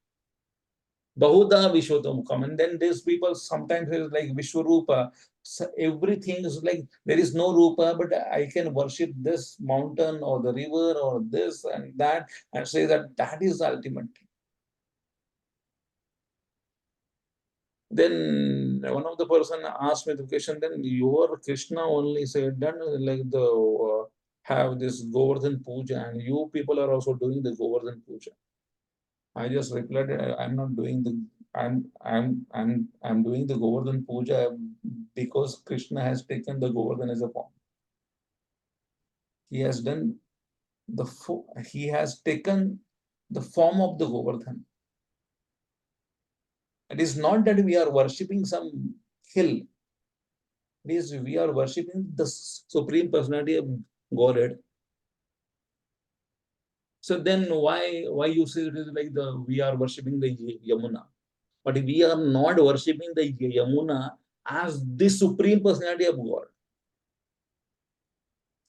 A: Bahuda Vishwatamukam. And then these people sometimes is like Vishwarupa. So everything is like there is no Rupa, but I can worship this mountain or the river or this and that and say that that is the ultimate thing. Then one of the person asked me the question, then your Krishna only said that like the have this Govardhan Puja and you people are also doing the Govardhan Puja. I just replied, I'm not doing the I'm doing the Govardhan Puja because Krishna has taken the Govardhan as a form. He has done he has taken the form of the Govardhan. It is not that we are worshipping some hill. It is we are worshipping the Supreme Personality of Godhead. So then why you say it is like we are worshipping the Yamuna? But we are not worshipping the Yamuna as the Supreme Personality of God.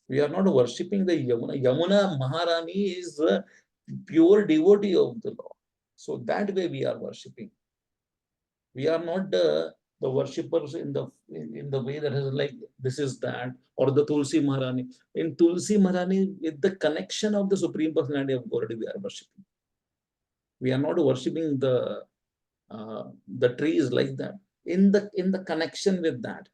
A: We are not worshipping the Yamuna. Yamuna Maharani is a pure devotee of the Lord. So that way we are worshipping. We are not the worshippers in the way that is like this is that or the Tulsi Maharani. In Tulsi Maharani, with the connection of the Supreme Personality of God, we are worshipping. We are not worshipping the trees like that. In the connection with that.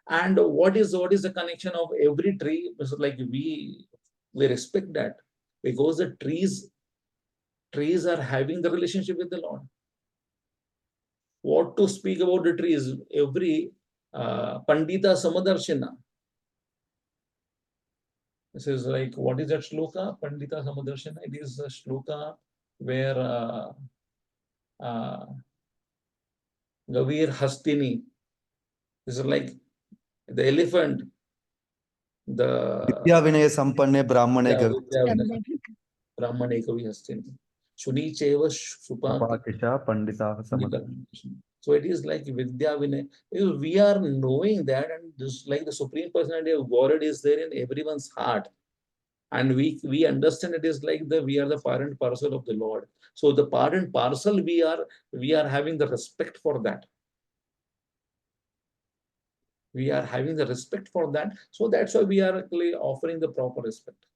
A: And what is the connection of every tree? It's like we respect that because the trees are having the relationship with the Lord. What to speak about the trees? Every Pandita Samadarshana. This is like, what is that shloka? Pandita Samadarshana. It is a shloka where Gavir Hastini is like the elephant,
G: Vidya
A: the
G: विनय संपन्ने ब्राह्मणे
A: Brahmane Kavi Hastini. Shuni Cheva Supati.
G: गवाकिशा Pandita समदर्शि.
A: So it is like Vidya Vinay. We are knowing that, and this, like the Supreme Personality of God is there in everyone's heart. And we understand it is like we are the part and parcel of the Lord. So the part and parcel, we are having the respect for that. We are having the respect for that. So that's why we are actually offering the proper respect.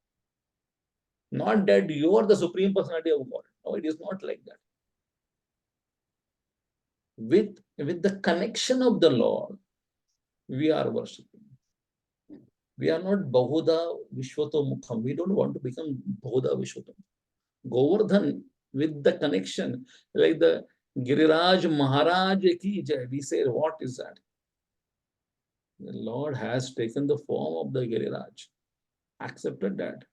A: Not that you are the Supreme Personality of God. No, it is not like that. With the connection of the Lord, we are worshipping. We are not Bahuda Vishwato Mukham. We don't want to become Bahuda Vishwato. Govardhan, with the connection, like the Giriraj Maharaj ki jai, we say, what is that? The Lord has taken the form of the Giriraj, accepted that.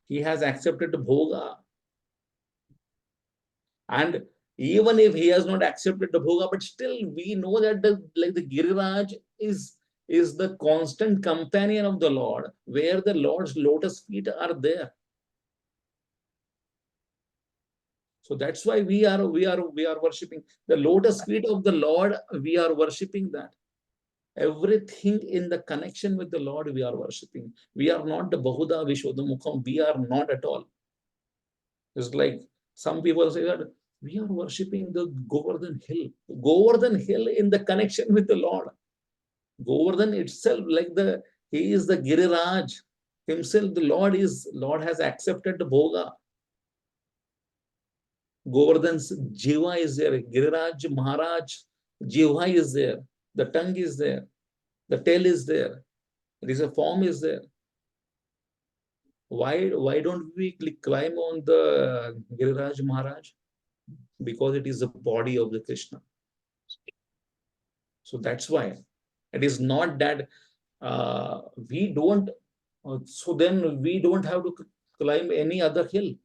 A: He has accepted Bhoga. And even if he has not accepted the Bhoga, but still we know that the Giriraj is the constant companion of the Lord, where the Lord's lotus feet are there. So that's why we are worshipping the lotus feet of the Lord. We are worshipping that. Everything in the connection with the Lord, we are worshipping. We are not the Bahuda Vishodhamukham. We are not at all. It's like some people say that we are worshipping the Govardhan Hill. Govardhan Hill in the connection with the Lord. Govardhan itself, he is the Giriraj himself. The Lord has accepted the Bhoga. Govardhan's Jiva is there. Giriraj Maharaj Jiva is there. The tongue is there. The tail is there. There is a form is there. Why don't we climb on the Giriraj Maharaj? Because it is the body of the Krishna. So that's why. It is not that we don't. So then we don't have to climb any other hill.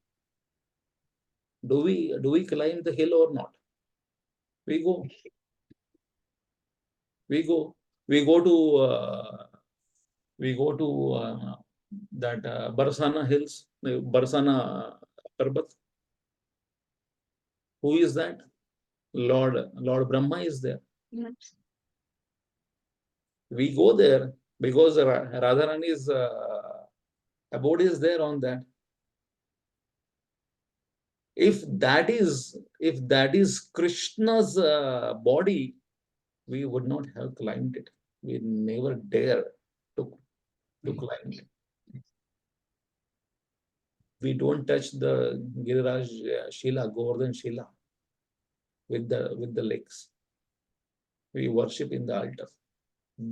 A: Do we climb the hill or not? We go to that Barsana hills, Barsana Parbat. Who is that? Lord Brahma is there.
D: Yes.
A: We go there because Radharani's abode is there on that. If that is Krishna's body, we would not have climbed it. We never dare to climb it. We don't touch the Giriraj Shila, Govardhan Shila with the legs. We worship in the altar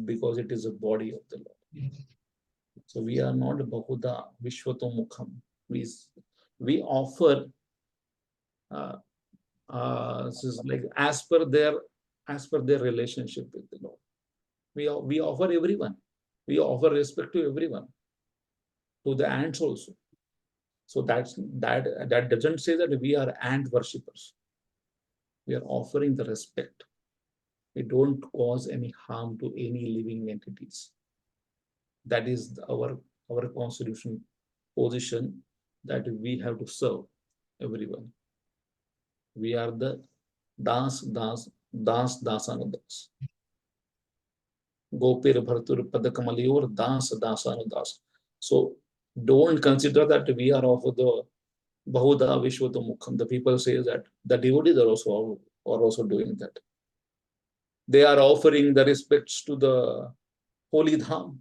A: because it is a body of the Lord. So we are not Bahuda Vishwato Mukham. We offer like as per their relationship with the Lord. We offer everyone. We offer respect to everyone, to the ants also. So that doesn't say that we are ant worshippers. We are offering the respect. We don't cause any harm to any living entities. That is our constitution position, that we have to serve everyone. We are the dasanudas. Gopir Bhartur Padakamalyor dasanudas. So don't consider that we are of the Bahuda Vishwata Mukham. The people say that the devotees are also doing that. They are offering the respects to the holy dham.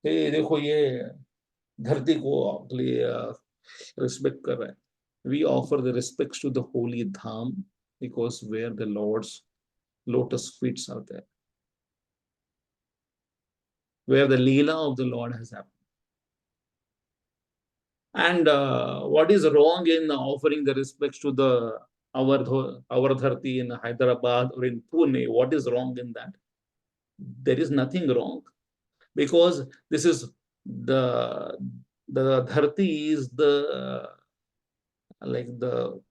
A: Hey, देखो ये धरती को respect कर रहा है. We offer the respects to the holy dham because where the Lord's lotus feet are there, where the Leela of the Lord has happened. And what is wrong in offering the respects to the our dharti in Hyderabad or in Pune? What is wrong in that? There is nothing wrong, because this is the Dharti is the like the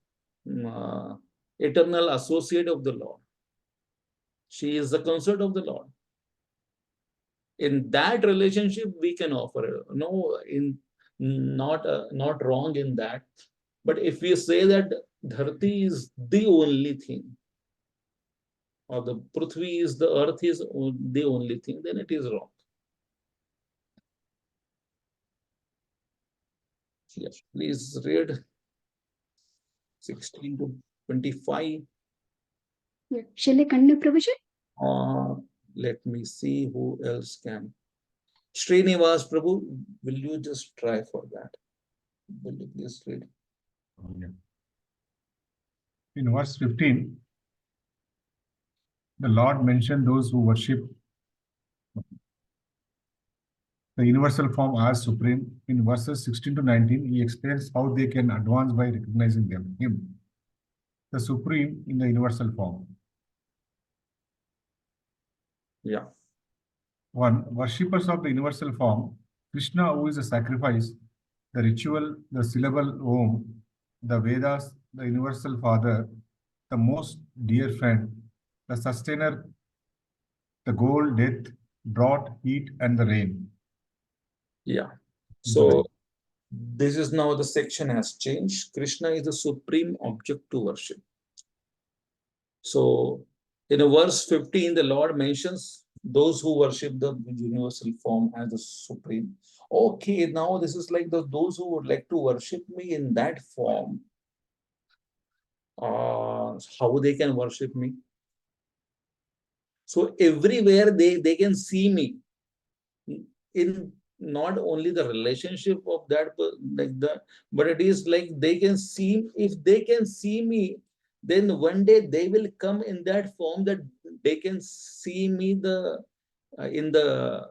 A: eternal associate of the Lord. She is the consort of the Lord. In that relationship, we can offer no in not wrong in that. But if we say that Dharti is the only thing, or the Prithvi is the earth is the only thing, then it is wrong. Yes, please read 16 to 25.
D: Yeah. Shall I continue, Prabhuji?
A: Let me see who else can. Srinivas Prabhu, will you just try for that? Will you please read?
H: In verse 15, the Lord mentioned those who worship the universal form as supreme. In verses 16 to 19, he explains how they can advance by recognizing him, the supreme in the universal form.
A: Yeah.
H: 1. Worshippers of the universal form, Krishna, who is a sacrifice, the ritual, the syllable Om, the Vedas, the universal father, the most dear friend, the sustainer, the goal, death, drought, heat, and the rain.
A: Yeah. So this is now the section has changed. Krishna is the supreme object to worship. So in verse 15, the Lord mentions those who worship the universal form as the supreme. Okay, now this is like those who would like to worship me in that form. How they can worship me? So everywhere they can see me in not only the relationship of that like the, but it is like they can see, if they can see me, then one day they will come in that form that they can see me in the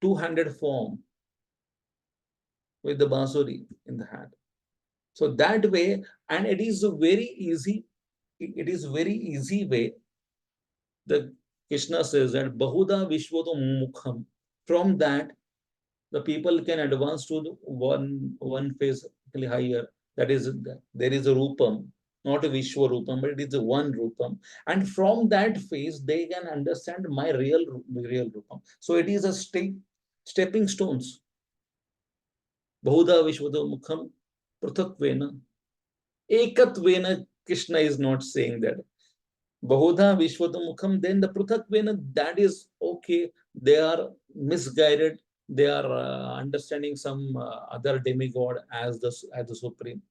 A: two-handed form with the bansuri in the hand. So that way, and it is a very easy, it is very easy way. The Krishna says that Bahuda Vishwato Mukham. From that, the people can advance to the one phase higher. That is, there is a Rupam, not a Vishwa Rupam, but it is a one Rupam. And from that phase, they can understand my real Rupam. So it is a stepping stones. Bahuda Vishwado Mukham Pruthatvena. Ekatvena, Krishna is not saying that. Bahuda Vishwatamukham, then the Pruthatvena, that is okay. They are misguided. They are understanding some other demigod as the supreme.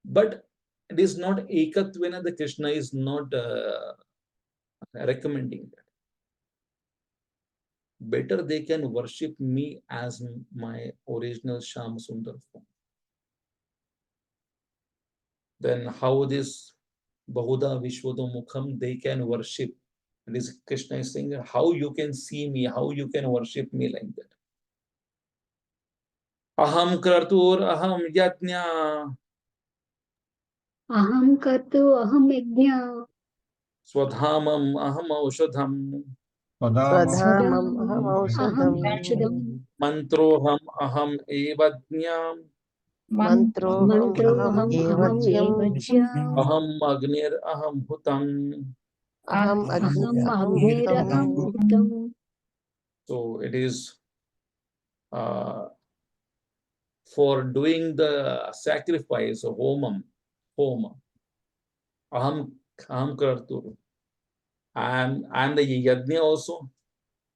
A: But it is not Ekatvena, the Krishna is not recommending that. Better they can worship me as my original Sham Sundar form. Then how this Bahuda Vishwado Mukham they can worship. And this Krishna is saying that how you can see me, how you can worship me like that. Aham kartur, aham yajna.
D: Aham kartu, aham yajna.
A: Swadhamam, aham aushadham.
E: Swadhamam aham
D: Aham
E: aushadham.
D: aushadham.
A: Mantroham, aham evajnam.
E: Mantroham aham
D: Mantroham
E: evadyam.
D: evajyam.
A: Aham agnir, aham hutam.
E: Aham agni
D: Aham
E: aham
D: agner aham
E: hutam.
D: hutam.
A: So it is for doing the sacrifice of homa. Aham kartur. I am the yajna also,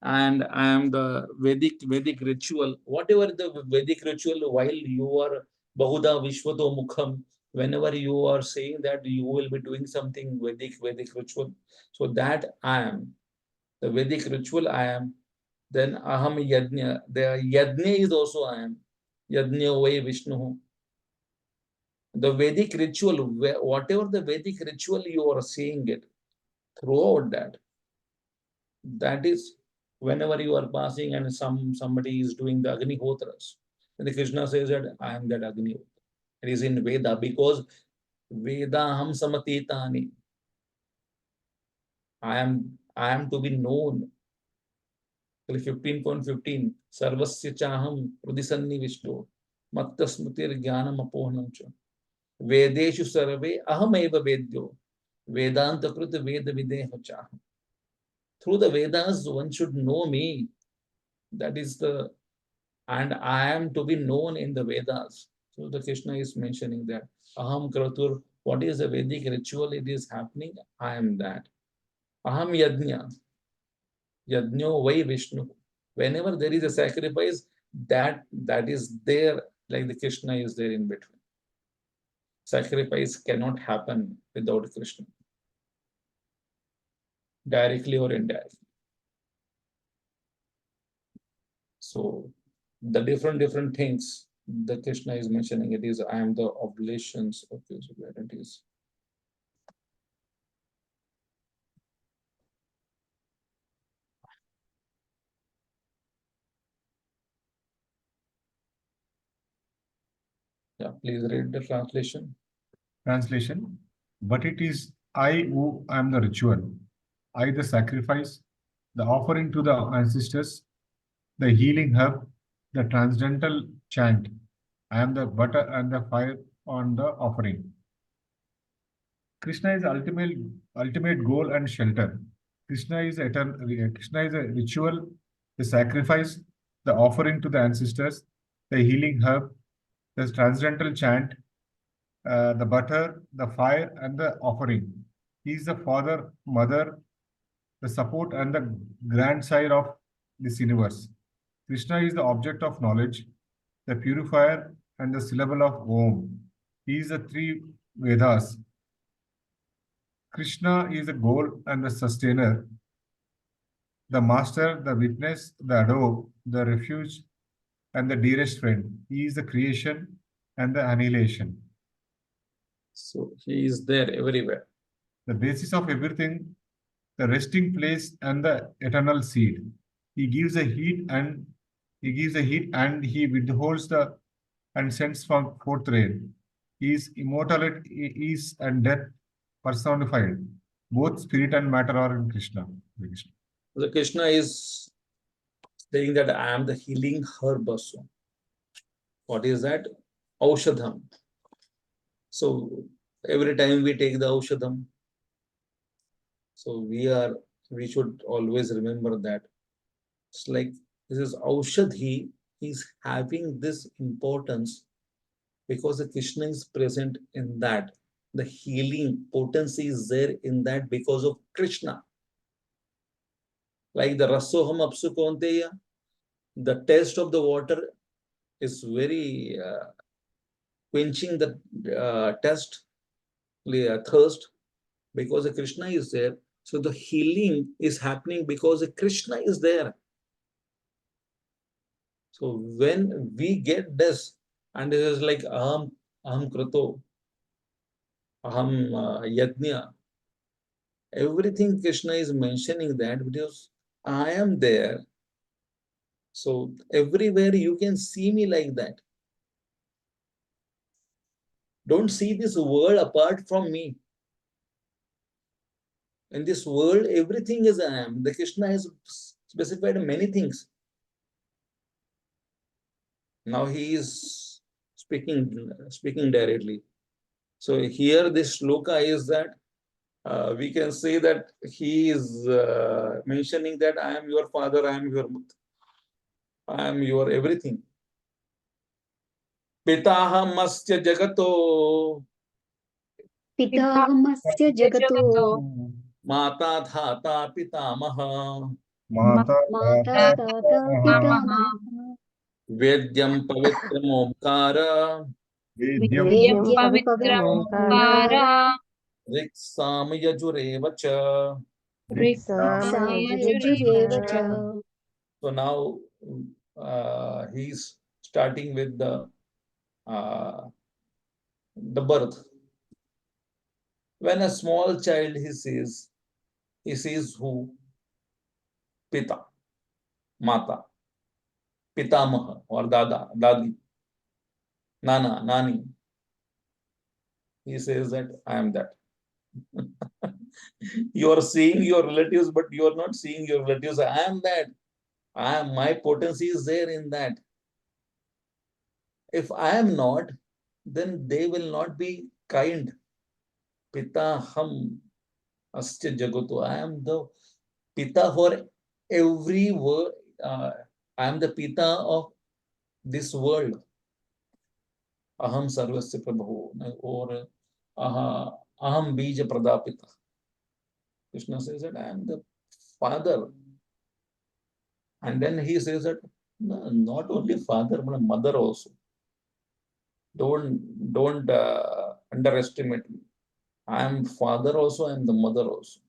A: and I am the Vedic ritual. Whatever the Vedic ritual, while you are Bahuda Vishwato Mukham, whenever you are saying that you will be doing something Vedic ritual, so that I am the Vedic ritual. I am. Then Aham Yajna. The Yajna is also I am. Yajna Vai Vishnu. The Vedic ritual, whatever the Vedic ritual you are seeing it throughout that. That is whenever you are passing and somebody is doing the Agnihotras. And the Krishna says that I am that Agnihotra. It is in Veda because Vedaham Samatitani. I am to be known. 15.15 Sarvasya chaham Rudisanni Vishto Matta Smutir Jnanam Apohanamcha Vedeshu Sarve Ahameva Vedyo Vedanta Krut Veda Videha Chaham. Through the Vedas, one should know me. That is the, and I am to be known in the Vedas. So the Krishna is mentioning that Aham Kratur, what is the Vedic ritual it is happening? I am that. Aham Yajna, Yajno Vai Vishnu. Whenever there is a sacrifice, that is there, like the Krishna is there in between. Sacrifice cannot happen without Krishna, directly or indirectly. So the different things the Krishna is mentioning, it is I am the oblations. Okay, so where it is. Yeah, please read the translation.
H: Translation. But it is I who am the ritual, I the sacrifice, the offering to the ancestors, the healing herb, the transcendental chant. I am the butter and the fire on the offering. Krishna is ultimate goal and shelter. Krishna is eternal. Krishna is a ritual, the sacrifice, the offering to the ancestors, the healing herb, the transcendental chant, the butter, the fire, and the offering. He is the father, mother, the support, and the grandsire of this universe. Krishna is the object of knowledge, the purifier, and the syllable of Om. He is the three Vedas. Krishna is the goal and the sustainer, the master, the witness, the adore, the refuge, and the dearest friend. He is the creation and the annihilation.
A: So he is there everywhere.
H: The basis of everything, the resting place, and the eternal seed. He gives the heat and he withholds the and sends from forth rain. He is immortality, is and death personified. Both spirit and matter are in Krishna.
A: The Krishna is saying that I am the healing herb also. What is that? Aushadham. So every time we take the Aushadham, so we should always remember that. It's like this is Aushadhi is having this importance because the Krishna is present in that. The healing potency is there in that because of Krishna. Like the Rasoham Apsu Kaunteya, the taste of the water is very quenching the thirst because the Krishna is there. So the healing is happening because the Krishna is there. So when we get this, and it is like aham krato, aham yajna, everything Krishna is mentioning that because I am there. So everywhere you can see me like that. Don't see this world apart from me. In this world, everything is I am. The Krishna has specified many things. Now he is speaking directly. So here this shloka is that we can say that he is mentioning that I am your father, I am your mother, I am your everything. Pitahamasya jagato.
D: पिताहमस्य जगतो
A: Mata dhata pitamaha.
H: Mata,
D: माता दाता पितामहः
A: Vedyam pavitram omkara.
H: Vedyam,
D: वेद्यं पवित्रमोङ्कार
A: Riksam yajureva cha.
D: सामयजुरेव च.
A: So now he's starting with the birth. When a small child he sees who? Pita, Mata, Pitamaha or Dada, Dadi, Nana, Nani. He says that I am that. You are seeing your relatives, but you are not seeing your relatives. I am that. My potency is there in that. If I am not, then they will not be kind. Pita ham asya jagato. I am the Pita for every word. I am the Pita of this world. Aham sarvasya prabhu. Or aham bija pradapita. Krishna says that I am the father. And then he says that no, not only father, but mother also. Don't underestimate me. I am father also, I am the mother also.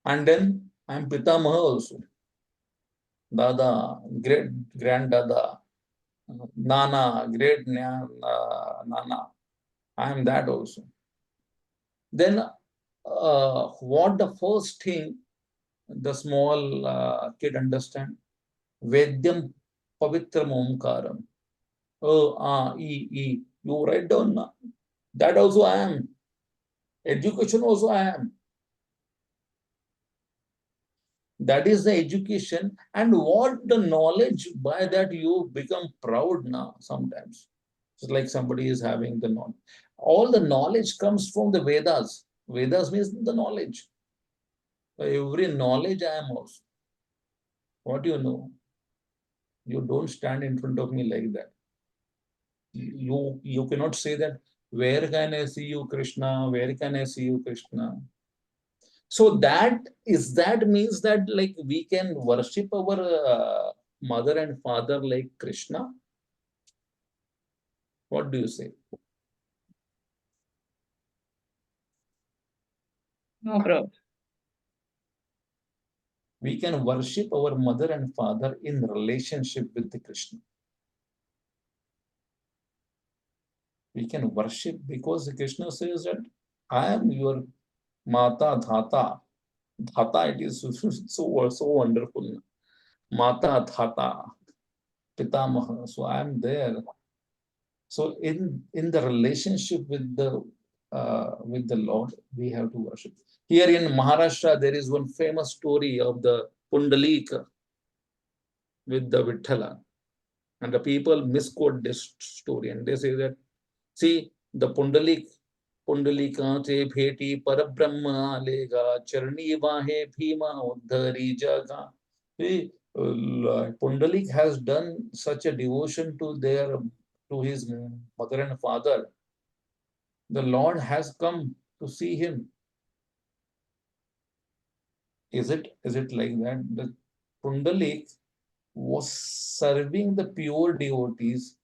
A: And then I am Pitamaha also. Dada, great granddada, Nana, great Nana. I am that also. Then what the first thing the small kid understand? Vedyam Pavitram Omkaram. Oh, E. You write down. That also I am. Education also I am. That is the education. And what the knowledge, by that you become proud now sometimes. It's like somebody is having the knowledge. All the knowledge comes from the Vedas. Vedas means the knowledge. Every knowledge I am also. What do you know? You don't stand in front of me like that. You cannot say that, where can I see you, Krishna? Where can I see you, Krishna? So that means that like we can worship our mother and father like Krishna. What do you say?
I: No, Prabhu.
A: We can worship our mother and father in relationship with the Krishna. We can worship because Krishna says that I am your Mata Dhata. Dhata, it is so wonderful. Mata Dhata, Pitamaha. So I am there. So in the relationship with the Lord, we have to worship. Here in Maharashtra, there is one famous story of the Pundalika with the Vithala. And the people misquote this story and they say that, see, the Pundalika te pheti parabrahma lega charni vahe bhima uddhari jaga. See, Pundalik has done such a devotion to his mother and father. The Lord has come to see him. Is it like that? The Pundalik was serving the pure devotees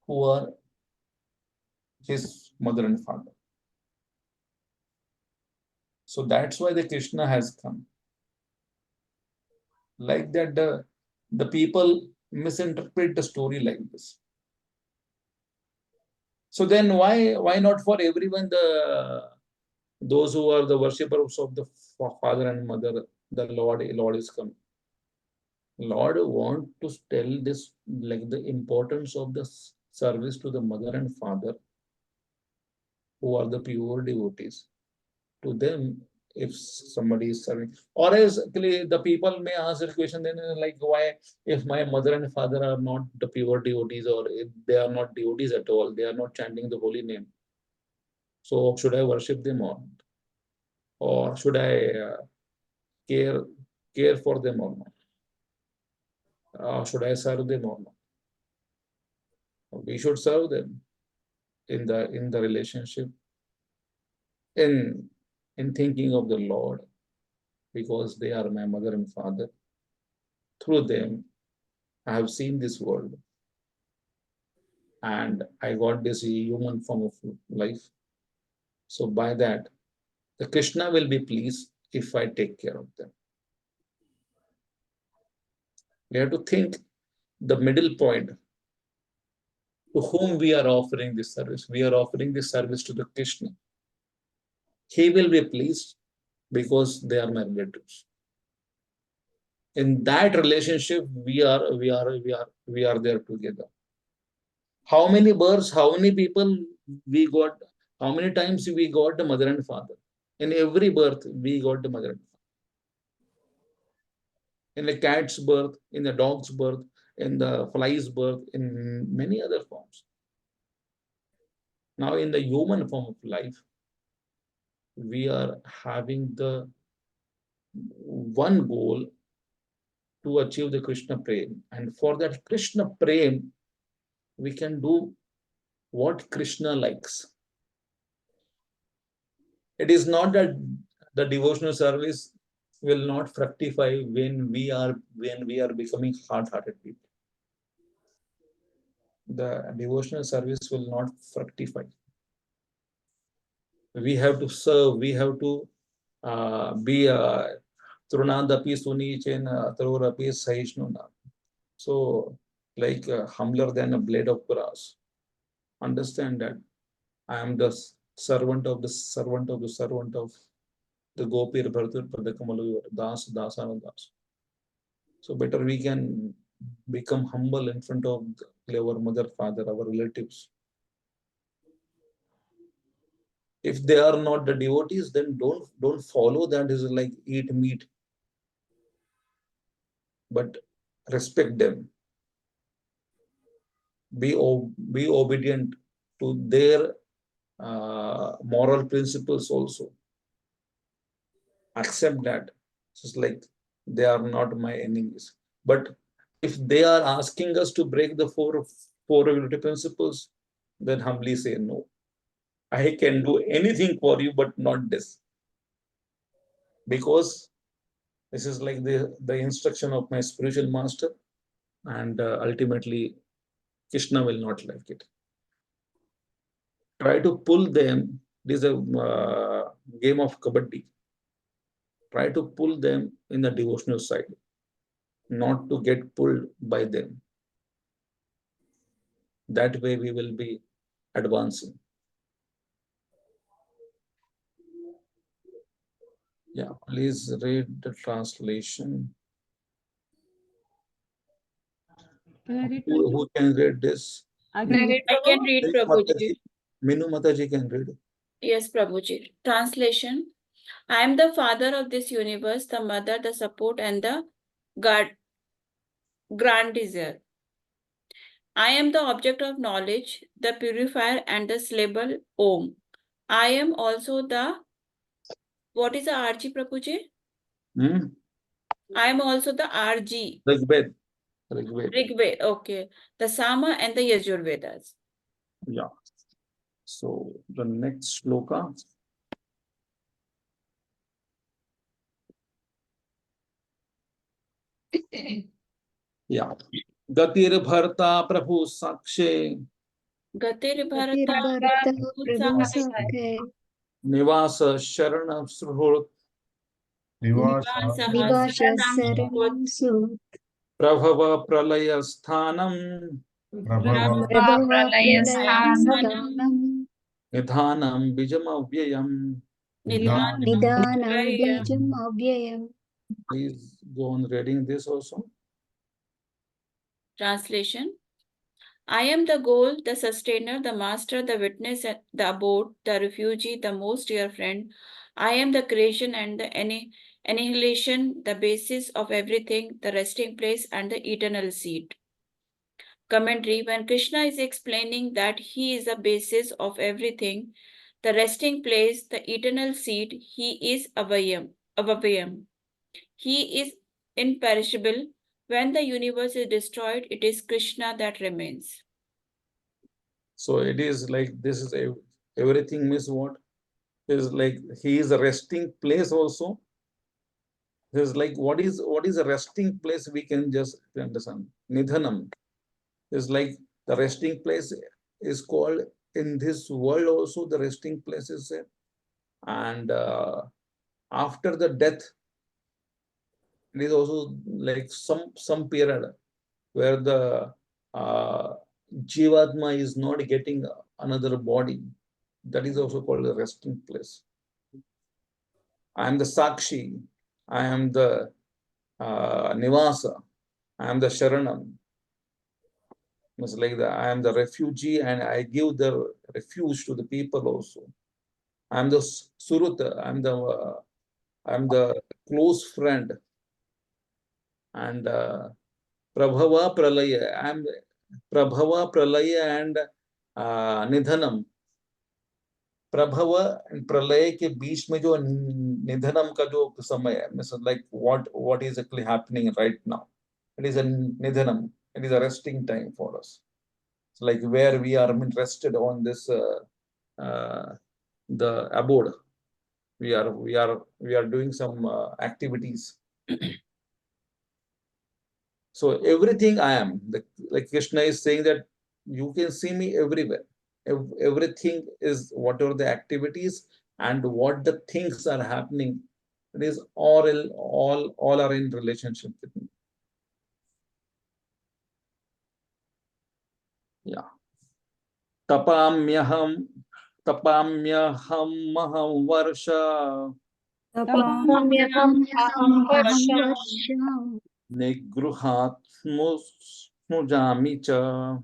A: who are his mother and father. So that's why the Krishna has come. Like that, the people misinterpret the story like this. So then why not for everyone, those who are the worshippers of the father and mother, the Lord is come. Lord want to tell this, like the importance of the service to the mother and father who are the pure devotees. To them, if somebody is serving, or else the people may ask the question then, like, why, if my mother and father are not the pure devotees, or if they are not devotees at all, they are not chanting the holy name, so should I worship them or should I care for them or not? Should I serve them or not? We should serve them in the relationship, in thinking of the Lord, because they are my mother and father. Through them, I have seen this world and I got this human form of life. So by that, the Krishna will be pleased if I take care of them. We have to think the middle point. To whom we are offering this service? We are offering this service to the Krishna. He will be pleased because they are my relatives. In that relationship, we are there together. How many births, how many people we got, how many times we got the mother and father? In every birth, we got the mother and father. in the cat's birth, in the dog's birth, in the fly's birth, in many other forms. Now, in the human form of life, we are having the one goal to achieve the Krishna Prem. And for that Krishna Prem, we can do what Krishna likes. It is not that the devotional service will not fructify when we are becoming hard-hearted people. The devotional service will not fructify. We have to serve. We have to be Trunadapi Sunichena Tarorapi Sahishnuna. So, like humbler than a blade of grass. Understand that I am the servant of the servant of the servant of the Gopir Bhartar Padakamalu Das Dasanadas. So better we can become humble in front of our mother, father, our relatives. If they are not the devotees, then don't follow that is like eat meat. But respect them. Be obedient to their moral principles also. Accept that. Just like they are not my enemies. But if they are asking us to break the four regulatory principles, then humbly say no. I can do anything for you, but not this. Because this is like the instruction of my spiritual master, and ultimately Krishna will not like it. Try to pull them. This is a game of kabaddi. Try to pull them in the devotional side, not to get pulled by them. That way we will be advancing. Yeah, please read the translation.
B: Can I read?
A: Who can read this?
B: I
I: can read, Prabhuji.
A: Minu Mataji can read.
I: Yes, Prabhuji. Translation. I am the father of this universe, the mother, the support, and the grand desire. I am the object of knowledge, the purifier, and the syllable Om. I am also the... What is the RG, Prabhuji? I am also the RG.
A: Rigved.
I: Rigved, okay. The Sama and the Yajurvedas.
A: Yeah. So the next shloka. Yeah. Gatir Bharta Prabhu Sakshe.
I: Gatir
D: Bharata Prabhu Sakhe.
A: Nivasa Sharana Sruhut.
D: Nivasha Saranam Sut.
A: Prabhava Pralaya Sthanam.
D: Prabhava Pralaya Sthanam.
A: Nidhanam Bijamavyayam.
D: Nidhanam Bijam Avyayam.
A: Please go on reading this also.
I: Translation. I am the goal, the sustainer, the master, the witness, the abode, the refugee, the most dear friend. I am the creation and the annihilation, the basis of everything, the resting place and the eternal seed. Commentary. When Krishna is explaining that he is the basis of everything, the resting place, the eternal seed, he is Avayam. He is imperishable. When the universe is destroyed, it is Krishna that remains.
A: So it is like this is everything means what? It is like he is a resting place also. It is like what is a resting place? We can just understand. Nidhanam is like the resting place is called in this world also. The resting place is there, and after the death, it is also like some period where the Jivatma is not getting another body. That is also called a resting place. I am the Sakshi. I am the Nivasa. I am the Sharanam. It's like that. I am the refugee and I give the refuge to the people also. I am the Suruta. I am the close friend. and Prabhava Pralaya. I am Prabhava Pralaya and Nidhanam. Prabhava and Pralaya के बीच में जो निधनम का जो समय है, like what is actually happening right now, it is a nidhanam, it is a resting time for us. So like where we are rested on this the abode, we are doing some activities. So everything I am, like Krishna is saying that you can see me everywhere. Everything is whatever the activities and what the things are happening. It is all are in relationship with me. Yeah. Tapamyaham varsha nigruhat mujami cha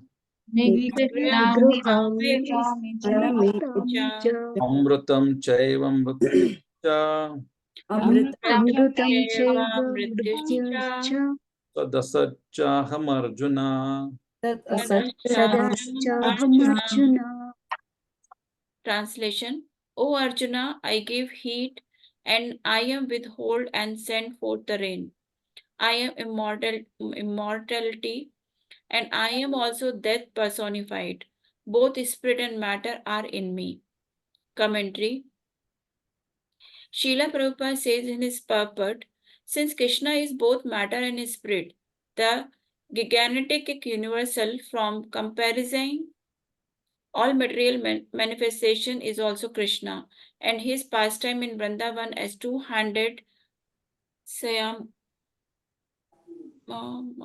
A: amrutam chaiva mrityum cha sadasachaham arjuna.
I: Translation: O Arjuna, I give heat, and I am withhold and send forth the rain. I am immortality, and I am also death personified. Both spirit and matter are in me. Commentary: Srila Prabhupada says in his purport, since Krishna is both matter and spirit, the gigantic universal from comparison all material manifestation is also Krishna, and his pastime in Vrindavan as two-handed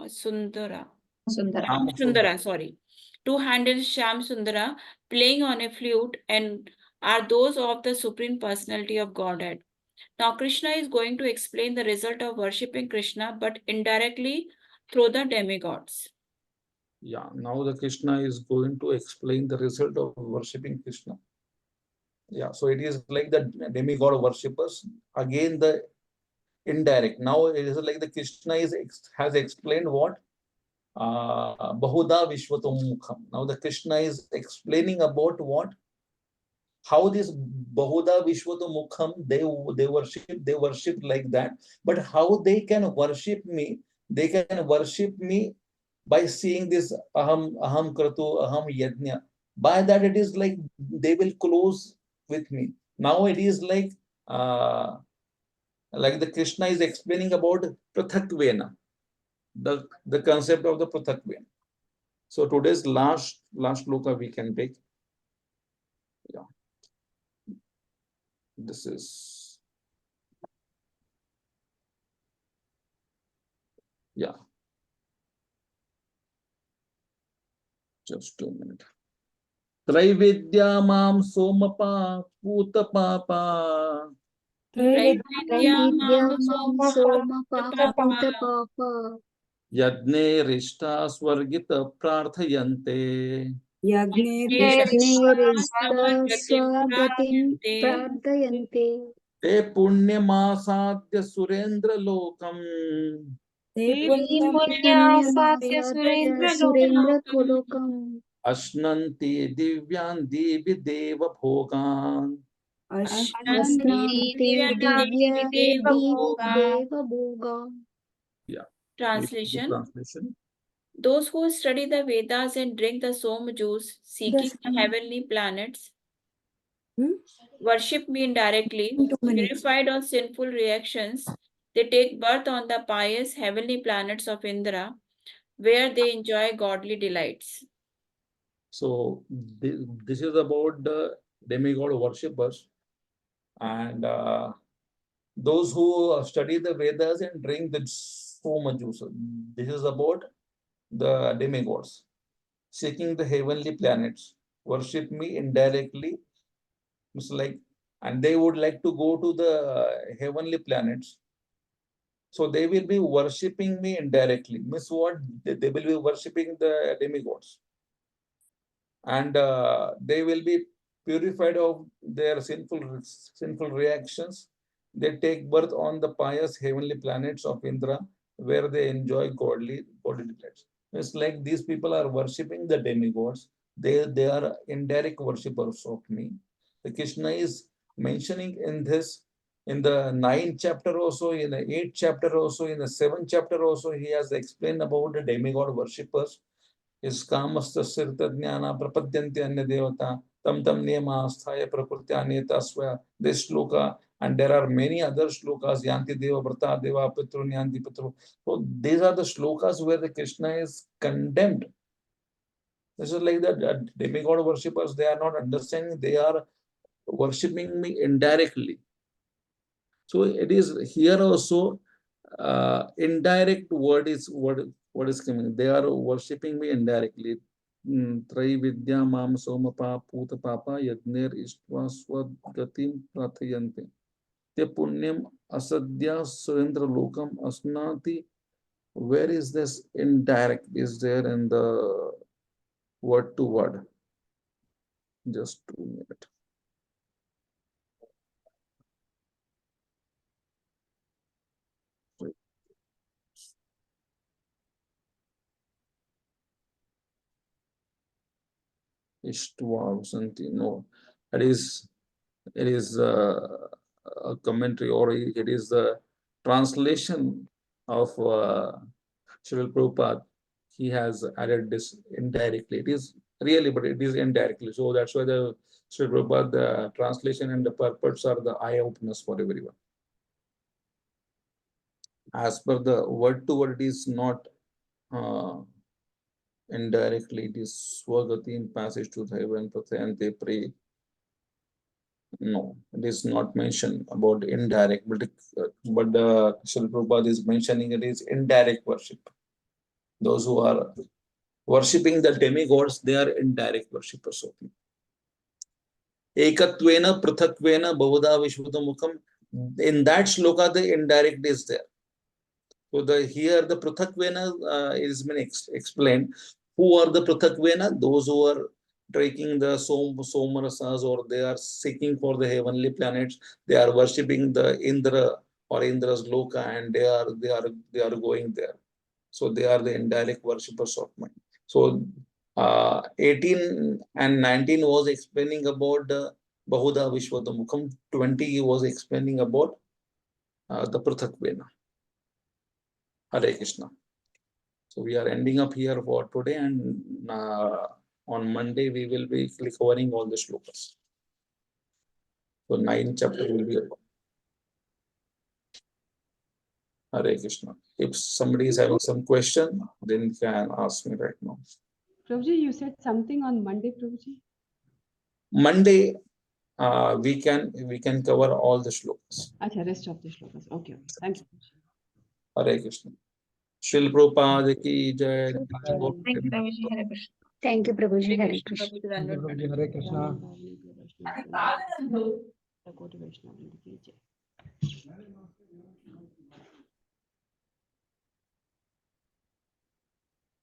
I: Sundara. Two-handed Sham Sundara playing on a flute and are those of the Supreme Personality of Godhead. Now Krishna is going to explain the result of worshipping Krishna, but indirectly through the demigods.
A: Yeah, now the Krishna is going to explain the result of worshipping Krishna. Yeah, so it is like the demigod worshippers. Again, the indirect. Now it is like the Krishna has explained what Bahuda Vishwatam Mukham. Now the Krishna is explaining about what, how this Bahuda Vishwatam Mukham they worship like that, but how they can worship me? They can worship me by seeing this aham kratu aham yajna. By that it is like they will close with me. Now it is like the Krishna is explaining about Prathakvena, the concept of the Prathakvena. So today's last shloka we can take. Yeah. This is, yeah. Just 2 minutes. Traividya mam somapa putapapa yajne rishta swargita prarthayante te punyamasadya surendra lokam ashnanti divyan divi deva bhogan. Yeah. Translation.
I: Those who study the Vedas and drink the Soma juice, seeking the heavenly planets, worship me indirectly, purified of sinful reactions, they take birth on the pious heavenly planets of Indra, where they enjoy godly delights.
A: So this is about the demigod worshippers, and those who study the Vedas and drink the Soma juice. This is about the demigods seeking the heavenly planets, worship me indirectly. It's like, and they would like to go to the heavenly planets. So they will be worshipping me indirectly. Means what? They will be worshipping the demigods. And they will be purified of their sinful reactions. They take birth on the pious heavenly planets of Indra, where they enjoy godly delights. It's like these people are worshipping the demigods. They are indirect worshippers of me. The Krishna is mentioning in this, in the 9th chapter also, in the 8th chapter also, in the 7th chapter also, he has explained about the demigod worshippers. Is kamasta sirta jnana prapadyanti anya devata tam tam niyama asthaya prakrutya neta swaya. This shloka, and there are many other shlokas, yanti deva vrata deva pitru nyanti pitru. So these are the shlokas where the Krishna is condemned. This is like that demigod worshippers, they are not understanding, they are worshipping me indirectly. So it is here also indirect word is what is coming. They are worshipping me indirectly. Trai vidya mam somapa puta papa yagner istva swagatim prathayante. Te punyam asadya surendra lokam asnati. Where is this indirect? Is there in the word to word? Just 2 minutes. Istva Santi. No, it is a commentary, or it is the translation of Srila Prabhupada. He has added this indirectly. It is really, but it is indirectly. So that's why the Srila Prabhupada, the translation and the purpose are the eye openers for everyone. As per the word to word, it is not indirectly. It is Swagatim, passage to heaven, and they pray. No, it is not mentioned about indirect, but Srila Prabhupada is mentioning it is indirect worship. Those who are worshipping the demigods, they are indirect worshippers of me. Ekatvena prithakvena bhavudha vishvudamukam. In that shloka, the indirect is there. So here the prithakvena is been explained. Who are the prithakvena? Those who are taking the somarasas, or they are seeking for the heavenly planets. They are worshipping the Indra or Indra's loka, and they are going there. So they are the indirect worshippers of mine. So 18 and 19 was explaining about the Bahuda Vishwadamukam. 20 was explaining about the Prithakvena. Hare Krishna. So we are ending up here for today, and on Monday we will be covering all the shlokas. So 9th chapter will be over. Hare Krishna. If somebody is having some question, then you can ask me right now.
B: Prabhuji, you said something on Monday, Prabhuji?
A: Monday, we can cover all the shlokas.
B: Acha, rest of the shlokas. Okay. Thank you.
A: Hare Krishna. Srila Prabhupada ki jai.
D: Thank you, Prabhuji. Hare Krishna.
F: Hare Krishna.
B: Krishna.